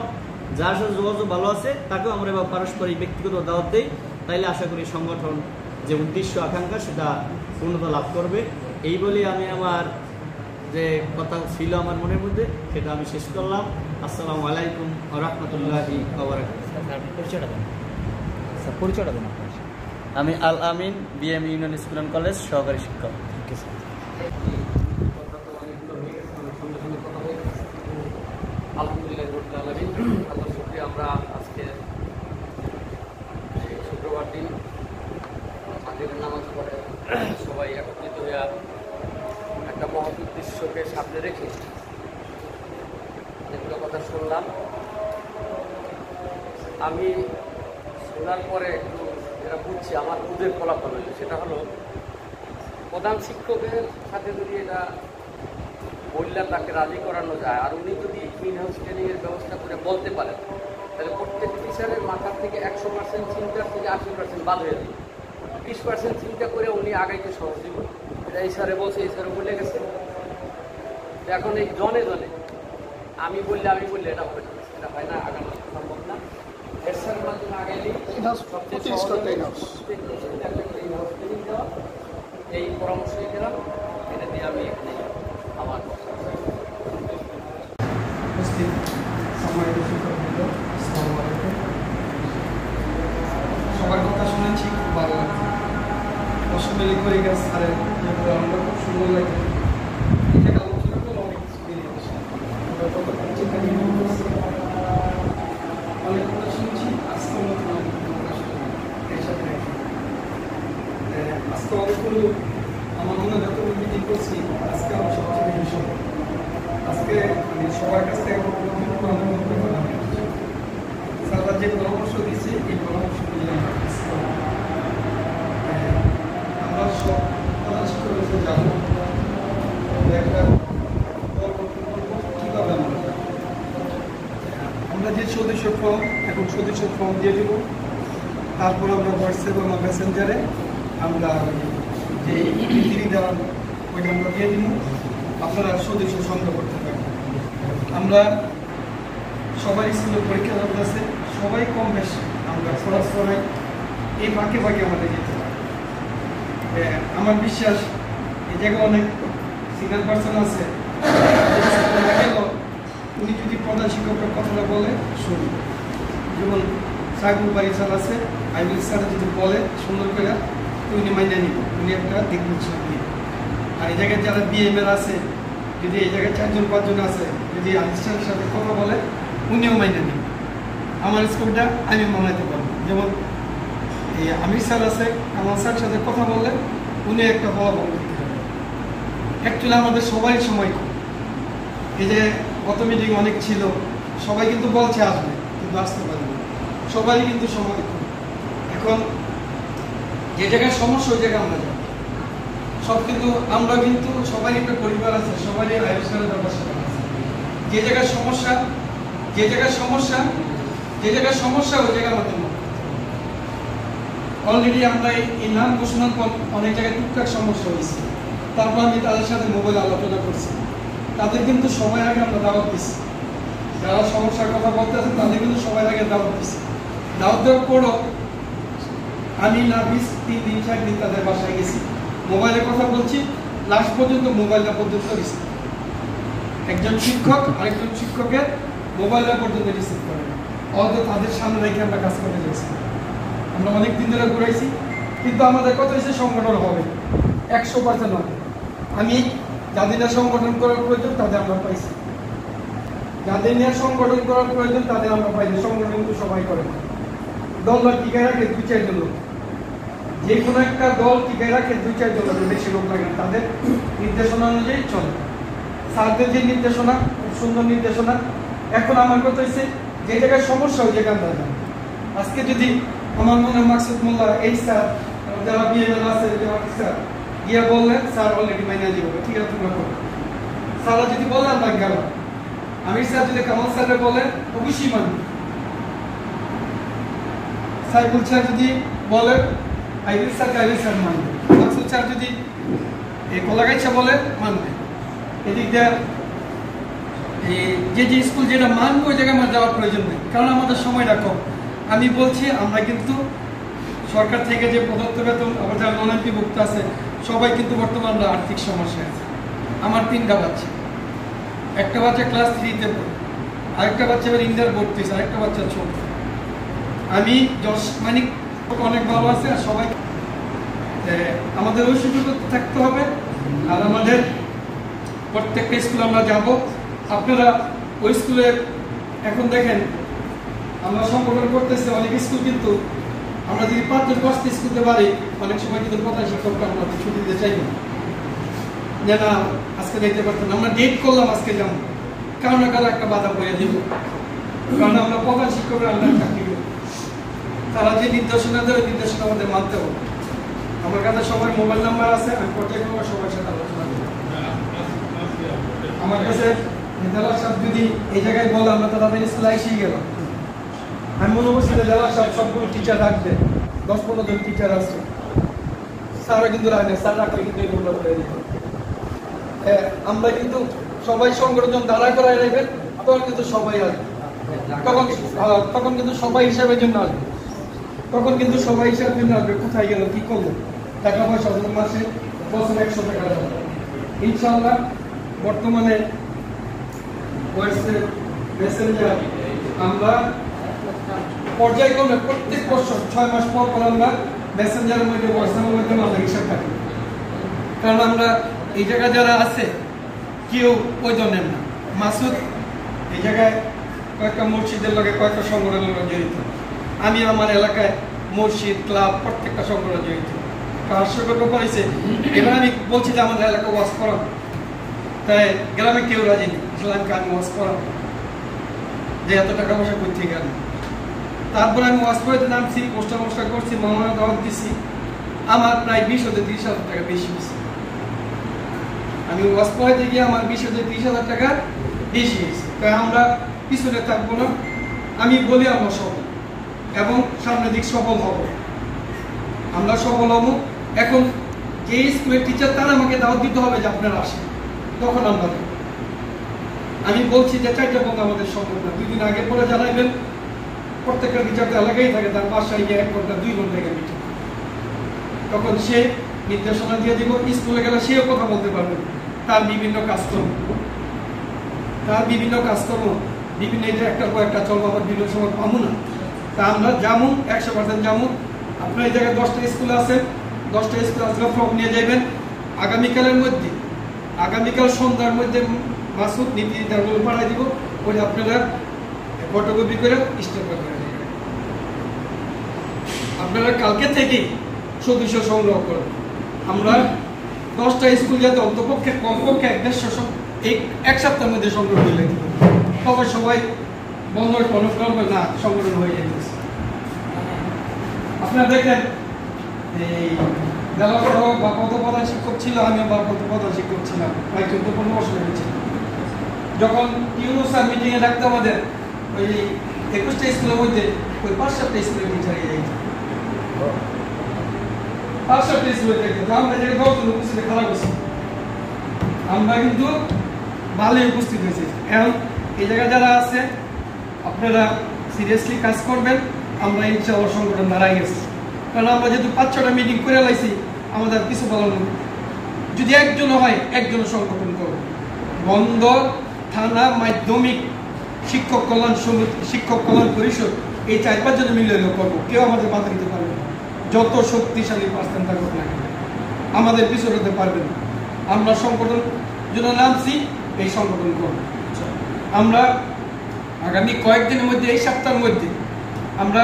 যার সাথে যোগাযোগ ভালো আছে তাকেও আমরা এবার পারস্পরিক ব্যক্তিগত দাওয়াত দিই, তাইলে আশা করি সংগঠন যে উদ্দেশ্য আকাঙ্ক্ষা সেটা পূর্ণতা লাভ করবে। এই বলেই আমি আমার যে কথা ছিল আমার মনের মধ্যে সেটা আমি শেষ করলাম। আসসালামু আলাইকুম ওয়া রাহমাতুল্লাহি ওয়া বারাকাতুহু। পরিচয়টা দেন আপনার। আমি Al Amin, BM union school and college সহকারী শিক্ষক। আলহামদুলিল্লাহ আল্লাহ শুকরিয়া। আমরা আজকে শুক্রবার দিন মাগরিবের নামাজ পড়ে সবাই একত্রিত হয়ে একটা মহৎ উদ্দেশ্যকে সামনে রেখে যেগুলো কথা শুনলাম, আমি শোনার পরে একটু যেটা বুঝছি আমার বুঝের ফলাফল হয়েছে, সেটা হলো প্রধান শিক্ষকের সাথে যদি এটা বললে তাকে রাজি করানো যায়, আর উনি যদি ইন হাউস ট্রেনিংয়ের ব্যবস্থা করে বলতে পারেন, তাহলে প্রত্যেক টিচারের মাথার থেকে 100% চিন্তার থেকে 80% বাদ হয়ে যাবে। 20% চিন্তা করে উনি আগাইতে সহজ দিব। এটা এই স্যারে বলছে, এই স্যারে বলে গেছে। এখন এই জনে জনে আমি বললে এটা হবে না, এটা হয় না, আগানো সম্ভব না। এর স্যারের মাধ্যমে আগাইলেই সবচেয়ে এই পরামর্শই দিলাম। এটা দিয়ে আমি এখানে আমার উপস্থিত সম্মানিত শিক্ষকবৃন্দ, আসসালামু আলাইকুম। সবার কথা শুনেছি, খুব ভালো লাগছে। অসমেলি করে গেছে স্যারের যেগুলো আমরা খুব সুন্দর লাগে। এটা আলোচনা করে অনেক কিছু বেরিয়ে আসে। অনেক কথা শুনছি, আজকে নতুন অনেক কথা শুনলাম এর সাথে। আজকে অনেকগুলো আমার মনে যত মিটিং করছি, আজকে আমার সবচেয়ে বেশি সময়। আজকে আমি সবার কাছ থেকে স্যাররা যে পরামর্শ দিয়েছে, এই পরামর্শগুলি আমরা সব প্রধান শিক্ষক হিসেবে যাবো একটা কীভাবে আমরা যে সদস্য ফর্ম, এখন সদস্য ফর্ম দিয়ে দেবো। তারপর আমরা হোয়াটসঅ্যাপ বা মেসেঞ্জারে আমরা যে ইমেল দেওয়ার ওইটা আমরা দিয়ে দিব। আপনারা সদস্য সংগ্রহ করতে পারেন। আমরা সবাই স্কুলে পরীক্ষা আছে, সবাই কম বেশি আমরা খরচ করাই, এই ফাঁকে ফাঁকে আমাদের যেতে পারে। আমার বিশ্বাস এই জায়গায় অনেক সিনিয়র পার্সন আছে, উনি যদি প্রধান শিক্ষকের কথাটা বলে শুনি, যেমন সাইবুল বাড়ি স্যার আছে, আইবিল স্যার যদি বলে সুন্দর করে উনি মাইনে নিব, উনি একটা দিগ্বিচ্ছিন্ন দিয়ে। আর এই জায়গায় যারা বিএমএর আছে, যদি এই জায়গায় 4-5 জন আছে, যদি আলিস্টারের সাথে কথা বলে উনিও মাইনে নিব। আমার স্কুলটা আমি মানাইতে পারবো। যেমন এই আমির স্যার আছে, কামাল স্যারের সাথে কথা বললে উনি একটা ফলাফল দিতে হবে। অ্যাকচুয়ালি আমাদের সবারই সময় কম। এই যে গত মিটিং অনেক ছিল, সবাই কিন্তু বলছে আসবে, কিন্তু আসতে পারবে না। সবারই কিন্তু সময় কম। এখন যে জায়গায় সমস্যা ওই জায়গায় আমরা যাই সব, কিন্তু আমরা কিন্তু সবারই একটা পরিবার আছে, সবারই আয়ুষ্মানের ব্যবস্থা আছে। যে জায়গায় সমস্যা ওই জায়গায় আমাদের অলরেডি আমরা এই নাম ঘোষণার পর অনেক জায়গায় টুকটাক সমস্যা হয়েছে। তারপর আমি তাদের সাথে মোবাইলে আলোচনা করছি। তাদের কিন্তু সময় আগে আমরা দাওয়াত দিচ্ছি, যারা সমস্যার কথা বলতে আছেন তাদের কিন্তু সময় আগে দাওয়াত দিচ্ছি। দাওয়াত দেওয়ার পরও আমি নাফিস 3 দিন 4 দিন তাদের বাসায় গেছি, মোবাইলের কথা বলছি, লাস্ট পর্যন্ত মোবাইলটা পর্যন্ত রিসিভ, একজন শিক্ষক আরেকজন শিক্ষকের মোবাইলটা পর্যন্ত রিসিভ করে হয়তো তাদের সামনে রেখে আমরা কাজ করতে যাচ্ছি। আমরা অনেক দিন ধরে ঘুরাইছি, কিন্তু আমাদের কথা হচ্ছে সংগঠন হবে 100% হবে। আমি যাদের নিয়ে সংগঠন করার প্রয়োজন তাদের আমরা পাইছি, যাদের নিয়ে সংগঠন করার প্রয়োজন তাদের আমরা পাইনি। সংগঠন কিন্তু সবাই করে না, দল টিকায় রাখে 2-4 জন লোক, যে কোনো একটা দল টিকায় রাখে 2-4 জন লোক, বেশি লোক লাগে না, তাদের নির্দেশনা অনুযায়ী চলে। স্যারদের যে নির্দেশনা, খুব সুন্দর নির্দেশনা। এখন আমার কথা হচ্ছে যে জায়গায় সমস্যা ওই জায়গায় আমরা যাই। আজকে যদি আমার মনে হয় মাকসুদ মোল্লা এই স্যার যারা বিএমএল আছে স্যার গিয়ে বললেন, স্যার অলরেডি মাইনে দিব, ঠিক আছে তোমরা করো। স্যাররা যদি বলে আমরা গেলাম, আমি স্যার যদি কামাল স্যাররা বলে অবশ্যই মানব। সাইফুল স্যার যদি বলে আইবিল স্যার মানবে, মাকসুদ স্যার যদি এই কলাগাইছা বলে মানবে। এদিক দিয়ে যে স্কুল যেটা মানবে ওই জায়গায় আমার যাওয়ার প্রয়োজন নেই, কারণ আমাদের সময়টা কম। আমি বলছি আমরা কিন্তু সরকার থেকে যে প্রদত্ত বেতন, আবার যারা নন এমপিভুক্ত আছে সবাই কিন্তু বর্তমানে আমরা আর্থিক সমস্যায় আছে। আমার 3টা বাচ্চা, একটা বাচ্চা ক্লাস 3-তে পড়ে, আরেকটা বাচ্চা এবার ইন্টার ভর্তি, আরেকটা বাচ্চা ছোট। আমি মানিক অনেক ভালো আছে, আর সবাই আমাদের ওই সুযোগ থাকতে হবে। আর আমাদের প্রত্যেকটা স্কুল আমরা যাব, আপনারা ওই স্কুলে এখন দেখেন আমরা সংগঠন করতেছি অনেক স্কুল, কিন্তু আমরা যদি 5-10 স্কুলতে পারি অনেক সময় কিন্তু প্রধান শিক্ষকরা আমরা ছুটি দিতে চাই না, যে না আজকে দেখতে পারতাম না, আমরা ডেট করলাম আজকে যাবো, কারো না কারো একটা বাধা বইয়ে দিব, কারণ আমরা প্রধান শিক্ষকরা আমরা চাকরি করি, তারা যে নির্দেশনা দেয় নির্দেশনা আমাদের মানতে হবে। আমার কাছে সবার মোবাইল নাম্বার আছে, আমি পর্যায়ক্রমে সবার সাথে আলোচনা করি। আমার কাছে জেলা সাহেব যদি এই জায়গায় বলে আমরা তাদের স্কুলে এসেই গেলাম, আমি মনে করছি যে জেলা সাহেব সবগুলো টিচার রাখবে, 10-15 জন টিচার আছে, স্যাররা কিন্তু রাখবে, স্যার রাখলে কিন্তু এগুলো করে দিতে। আমরা কিন্তু সবাই সংগঠন দাঁড়া করাই রাখবেন, তখন কিন্তু সবাই আসবে, তখন কিন্তু সবাই হিসাবের জন্য আসবে, তখন কিন্তু সবাই হিসাবের জন্য আসবে। কোথায় গেল, কি করলো, টাকা পয়সা মাসে বছর 100 টাকা দেওয়া ইনশাআল্লাহ। বর্তমানে মেসেঞ্জার আমরা পর্যায়ক্রমে প্রত্যেক বছর 6 মাস পর আমরা মেসেঞ্জারের মধ্যে হোয়াটসঅ্যাপের মধ্যে আমাদের হিসাব থাকে, কারণ আমরা এই জায়গায় যারা আছে কেউ ওই ধরনের না। মাসুদ এই জায়গায় কয়েকটা মসজিদের লগে কয়েকটা সংগঠনের লগে জড়িত, আমি আমার এলাকায় মসজিদ ক্লাব প্রত্যেকটা সংগঠন জড়িত। হাস্যকর ব্যাপার হয়েছে, এবার আমি বলছি যে আমাদের এলাকা ওয়াজ করাবো, তাই গ্রামে কেউ রাজি নেই ইসলামকে আমি ওয়াজ করাবো, যে এত টাকা পয়সা করতে গেল। তারপরে আমি ওয়াজ করে নামছি, পোস্টার করছি, মামলা দাওয়াত দিছি, আমার প্রায় 20,000-30,000 টাকা বেশি হয়েছে। আমি ওয়াজ করাইতে গিয়ে আমার 20,000-30,000 টাকা বেশি হয়েছে। তাই আমরা পিছনে থাকবো না, আমি বলি আমরা সফল এবং সামনের দিক সফল হব, আমরা সফল হব। এখন যে স্কুলের টিচার তারা আমাকে দাওয়াত দিতে হবে যে আপনারা আসেন, তখন আমরা আমি বলছি যে 4টা বন্ধু আমাদের সম্ভব না, 2 দিন আগে পরে জানাইবেন। প্রত্যেকটা টিচার তো এলাকায় থাকে, তার বাসায় গিয়ে 1 ঘন্টা 2 ঘন্টা গিয়ে মিটিং, তখন সে নির্দেশনা দিয়ে দিব। স্কুলে গেলে সেও কথা বলতে পারবে, তার বিভিন্ন কাজকর্ম বিভিন্ন এটা একটার পর একটা চলবো, আবার বিভিন্ন সময় পাবো না। তা আমরা যাবো 100% যাবো। আপনার এই জায়গায় 10টা স্কুল আছে, 10টা স্কুল আসলে ফর্ম নিয়ে যাবেন। আগামীকাল সন্ধ্যার মধ্যে মাসুদ নীতি নির্ধারণ পাঠাই দিব, ওই আপনারা ফটোকপি করে স্টেপ করে দেবেন। আপনারা কালকে থেকে সদস্য সংগ্রহ করবেন। আমরা 10টা স্কুল যাতে অন্তপক্ষে কমপক্ষে 150 এই 1 সপ্তাহের মধ্যে সংগ্রহ করলে তবে সবাই বন্ধ অনুপ্রাণ না সংগঠন হয়ে যেতেছে। আপনারা দেখেন এই জেলা বা প্রধান শিক্ষক ছিল, আমি প্রধান শিক্ষক ছিলাম, প্রায় 14-15 বছর হয়েছে। যখন ইউনো স্যার মিটিংয়ে ডাকতো আমাদের ওই 21টা স্কুলের মধ্যে ওই 5-7টা স্কুলের টিচার যাইতো, 5-7টা স্কুলে দেখতো আমরা যে 10 জন উপস্থিত খারাপ হয়েছে। আমরা কিন্তু ভালোই উপস্থিত হয়েছি। এখন এই জায়গায় যারা আছে আপনারা সিরিয়াসলি কাজ করবেন, আমরা ইনশাআল্লাহ সংগঠন দাঁড়াই গেছি। কারণ আমরা যেহেতু 5-6টা মিটিং করে লাইছি, আমাদের কিছু বলার নেই। যদি একজন হয়, একজন সংগঠন করব। বন্দর থানা মাধ্যমিক শিক্ষক কল্যাণ সমিতি, শিক্ষক কল্যাণ পরিষদ, এই 4-5 জন মিলে করবো। কেউ আমাদের মাথা দিতে পারবে না, যত শক্তিশালী পার্সেন্ট থাকুক না কেন, আমাদের পিছনে হতে পারবে না। আমরা সংগঠন জন্য নামছি, এই সংগঠন করব। আমরা আগামী কয়েকদিনের মধ্যে, এই সপ্তাহের মধ্যে আমরা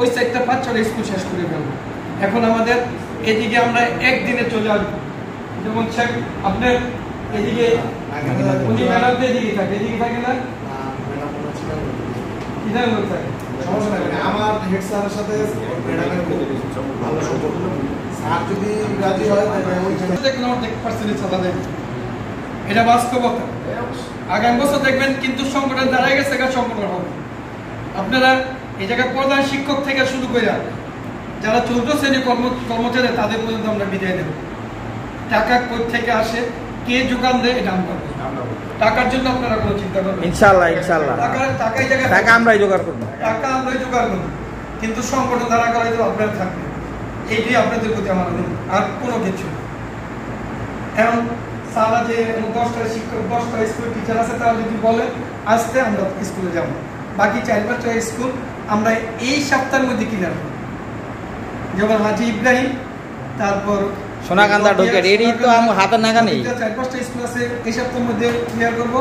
ওই সাইডটা 5-6টা স্কুল শেষ করে ফেলবো। এখন আমাদের এদিকে আমরা একদিনে চলে আসবো। যেমন আপনার এদিকে উনি ম্যাডামদের এদিকে থাকে, এদিকে থাকে না, থাকে সমস্যা নাই। আমার হেড স্যারের সাথে ম্যাডামের ভালো সম্পর্ক, স্যার যদি রাজি হয় এটা বাস্তবতা। আগামী বছর দেখবেন কিন্তু সংগঠন দাঁড়ায় গেছে, সংগঠন হবে। আপনারা এই জায়গায় প্রধান শিক্ষক থেকে শুরু করে যারা 14 শ্রেণীর কর্মচারী, তাদের পর্যন্ত আমরা বিদায় দেব। টাকা কোথা থেকে আসে, কে যোগান দেয়, এটা আমরা টাকার জন্য আপনারা কোনো চিন্তা করবেন ইনশাআল্লাহ, ইনশাআল্লাহ টাকা আমরাই জোগাড় করব, টাকা আমরাই জোগাড় করব, কিন্তু সংগঠন দ্বারা করাই তো আপনারা থাকবে। এইটাই আপনাদের প্রতি আমার অনুরোধ, আর কোনো কিছু। এখন সারা যে 10টা শিক্ষক, 10টা স্কুল টিচার আছে, তারা যদি বলে আসতে, আমরা স্কুলে যাব। বাকি 4-5টা স্কুল আমরা এই সপ্তাহের মধ্যে ক্লিয়ার করব। যেমন হাজি ইব্রাহিম, তারপর সোনাকান্দা ঢোকে, এরই তো আমার হাতের নাগা নেই। 4-5টা স্কুল আছে, এই সপ্তাহের মধ্যে ক্লিয়ার করবো।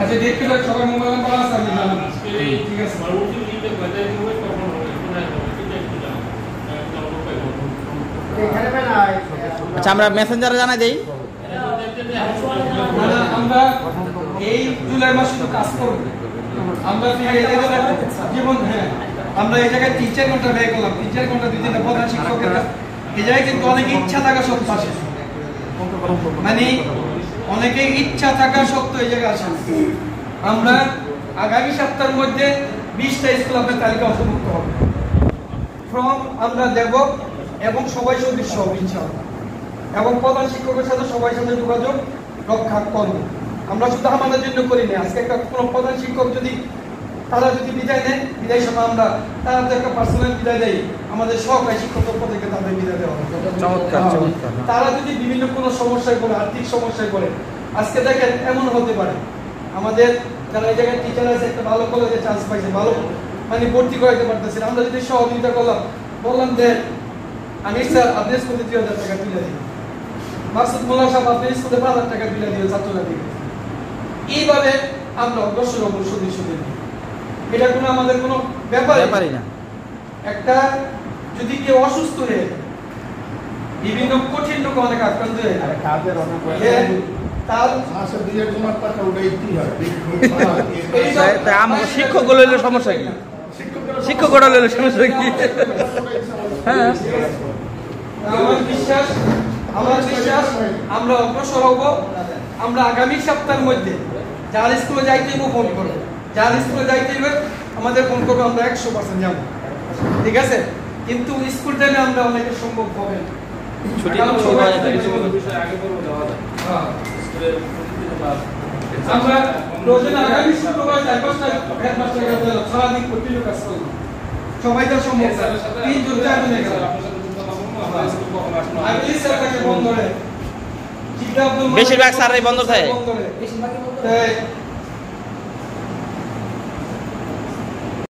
আচ্ছা, ডেট করে সবাই মোবাইল নাম্বার আছে, আমি জানাবো। ঠিক আছে, আচ্ছা, আমরা মেসেঞ্জারে জানাই দেই। আমরা এই জুলাই মাস কাজ করব। আমরা জীবন, হ্যাঁ, আমরা এই জায়গায় 3-4 ঘন্টা ব্যয় করলাম। 3-4 ঘন্টা 2-3টা প্রধান শিক্ষকের এই জায়গায় কিন্তু অনেক ইচ্ছা থাকা সত্ত্বেও আসে, মানে অনেকে ইচ্ছা থাকা সত্ত্বেও এই জায়গায় আসে। আমরা আগামী সপ্তাহের মধ্যে 20টা স্কুল আপনার তালিকা অন্তর্ভুক্ত হবে, ফর্ম আমরা দেব এবং সবাই সদস্য হবে ইনশাআল্লাহ। এবং প্রধান শিক্ষকের সাথে সবাই সাথে যোগাযোগ রক্ষা করব। আমরা শুধু আমাদের জন্য করি না, আজকে একটা কোনো প্রধান শিক্ষক যদি তারা যদি বিদায় নেয়, বিদায় সময় আমরা তারা তো একটা পার্সোনাল বিদায় দেয়, আমাদের সহকারী শিক্ষক থেকে তাদের বিদায় দেওয়া হবে। তারা যদি বিভিন্ন কোনো সমস্যায় পড়ে, আর্থিক সমস্যায় পড়ে, আজকে দেখেন এমন হতে পারে আমাদের যারা এই জায়গায় টিচার আছে, একটা ভালো কলেজে চান্স পাইছে, ভালো মানে ভর্তি করাইতে পারতেছে, আমরা যদি সহযোগিতা করলাম, বললাম যে আমি স্যার আপনার স্কুলে 3000 টাকা তুলে দিই, মাসুদ মোল্লা সাহেব আপনার স্কুলে 5000 টাকা তুলে দিয়ে ছাত্ররা দিবে, এইভাবে আমরা অগ্রসর হব সদস্য দিন। এটা কোনো আমাদের কোনো ব্যাপারই না। একটা যদি কেউ অসুস্থ হয়ে বিভিন্ন কঠিন রোগে অনেক আক্রান্ত হয়ে শিক্ষক গুলো সমস্যা কি, শিক্ষক সমস্যা কি? হ্যাঁ, আমার বিশ্বাস আমরা অগ্রসর হব। আমরা আগামী সপ্তাহের মধ্যে যার স্কুলে যাইতে ফোন করবো, যার স্কুলে যাইতে আমাদের ফোন করবো, আমরা 100% যাবো, ঠিক আছে? কিন্তু স্কুল টাইমে আমরা অনেকে সম্ভব হবে না। আমরা রোজানা আগামী শুক্রবার 4-5টা হেডমাস্টার সারাদিন কন্টিনিউ কাজ করবো, সবাই তো সম্ভব 3-4 জনে বেশিরভাগ স্যারই বন্ধ থাকে।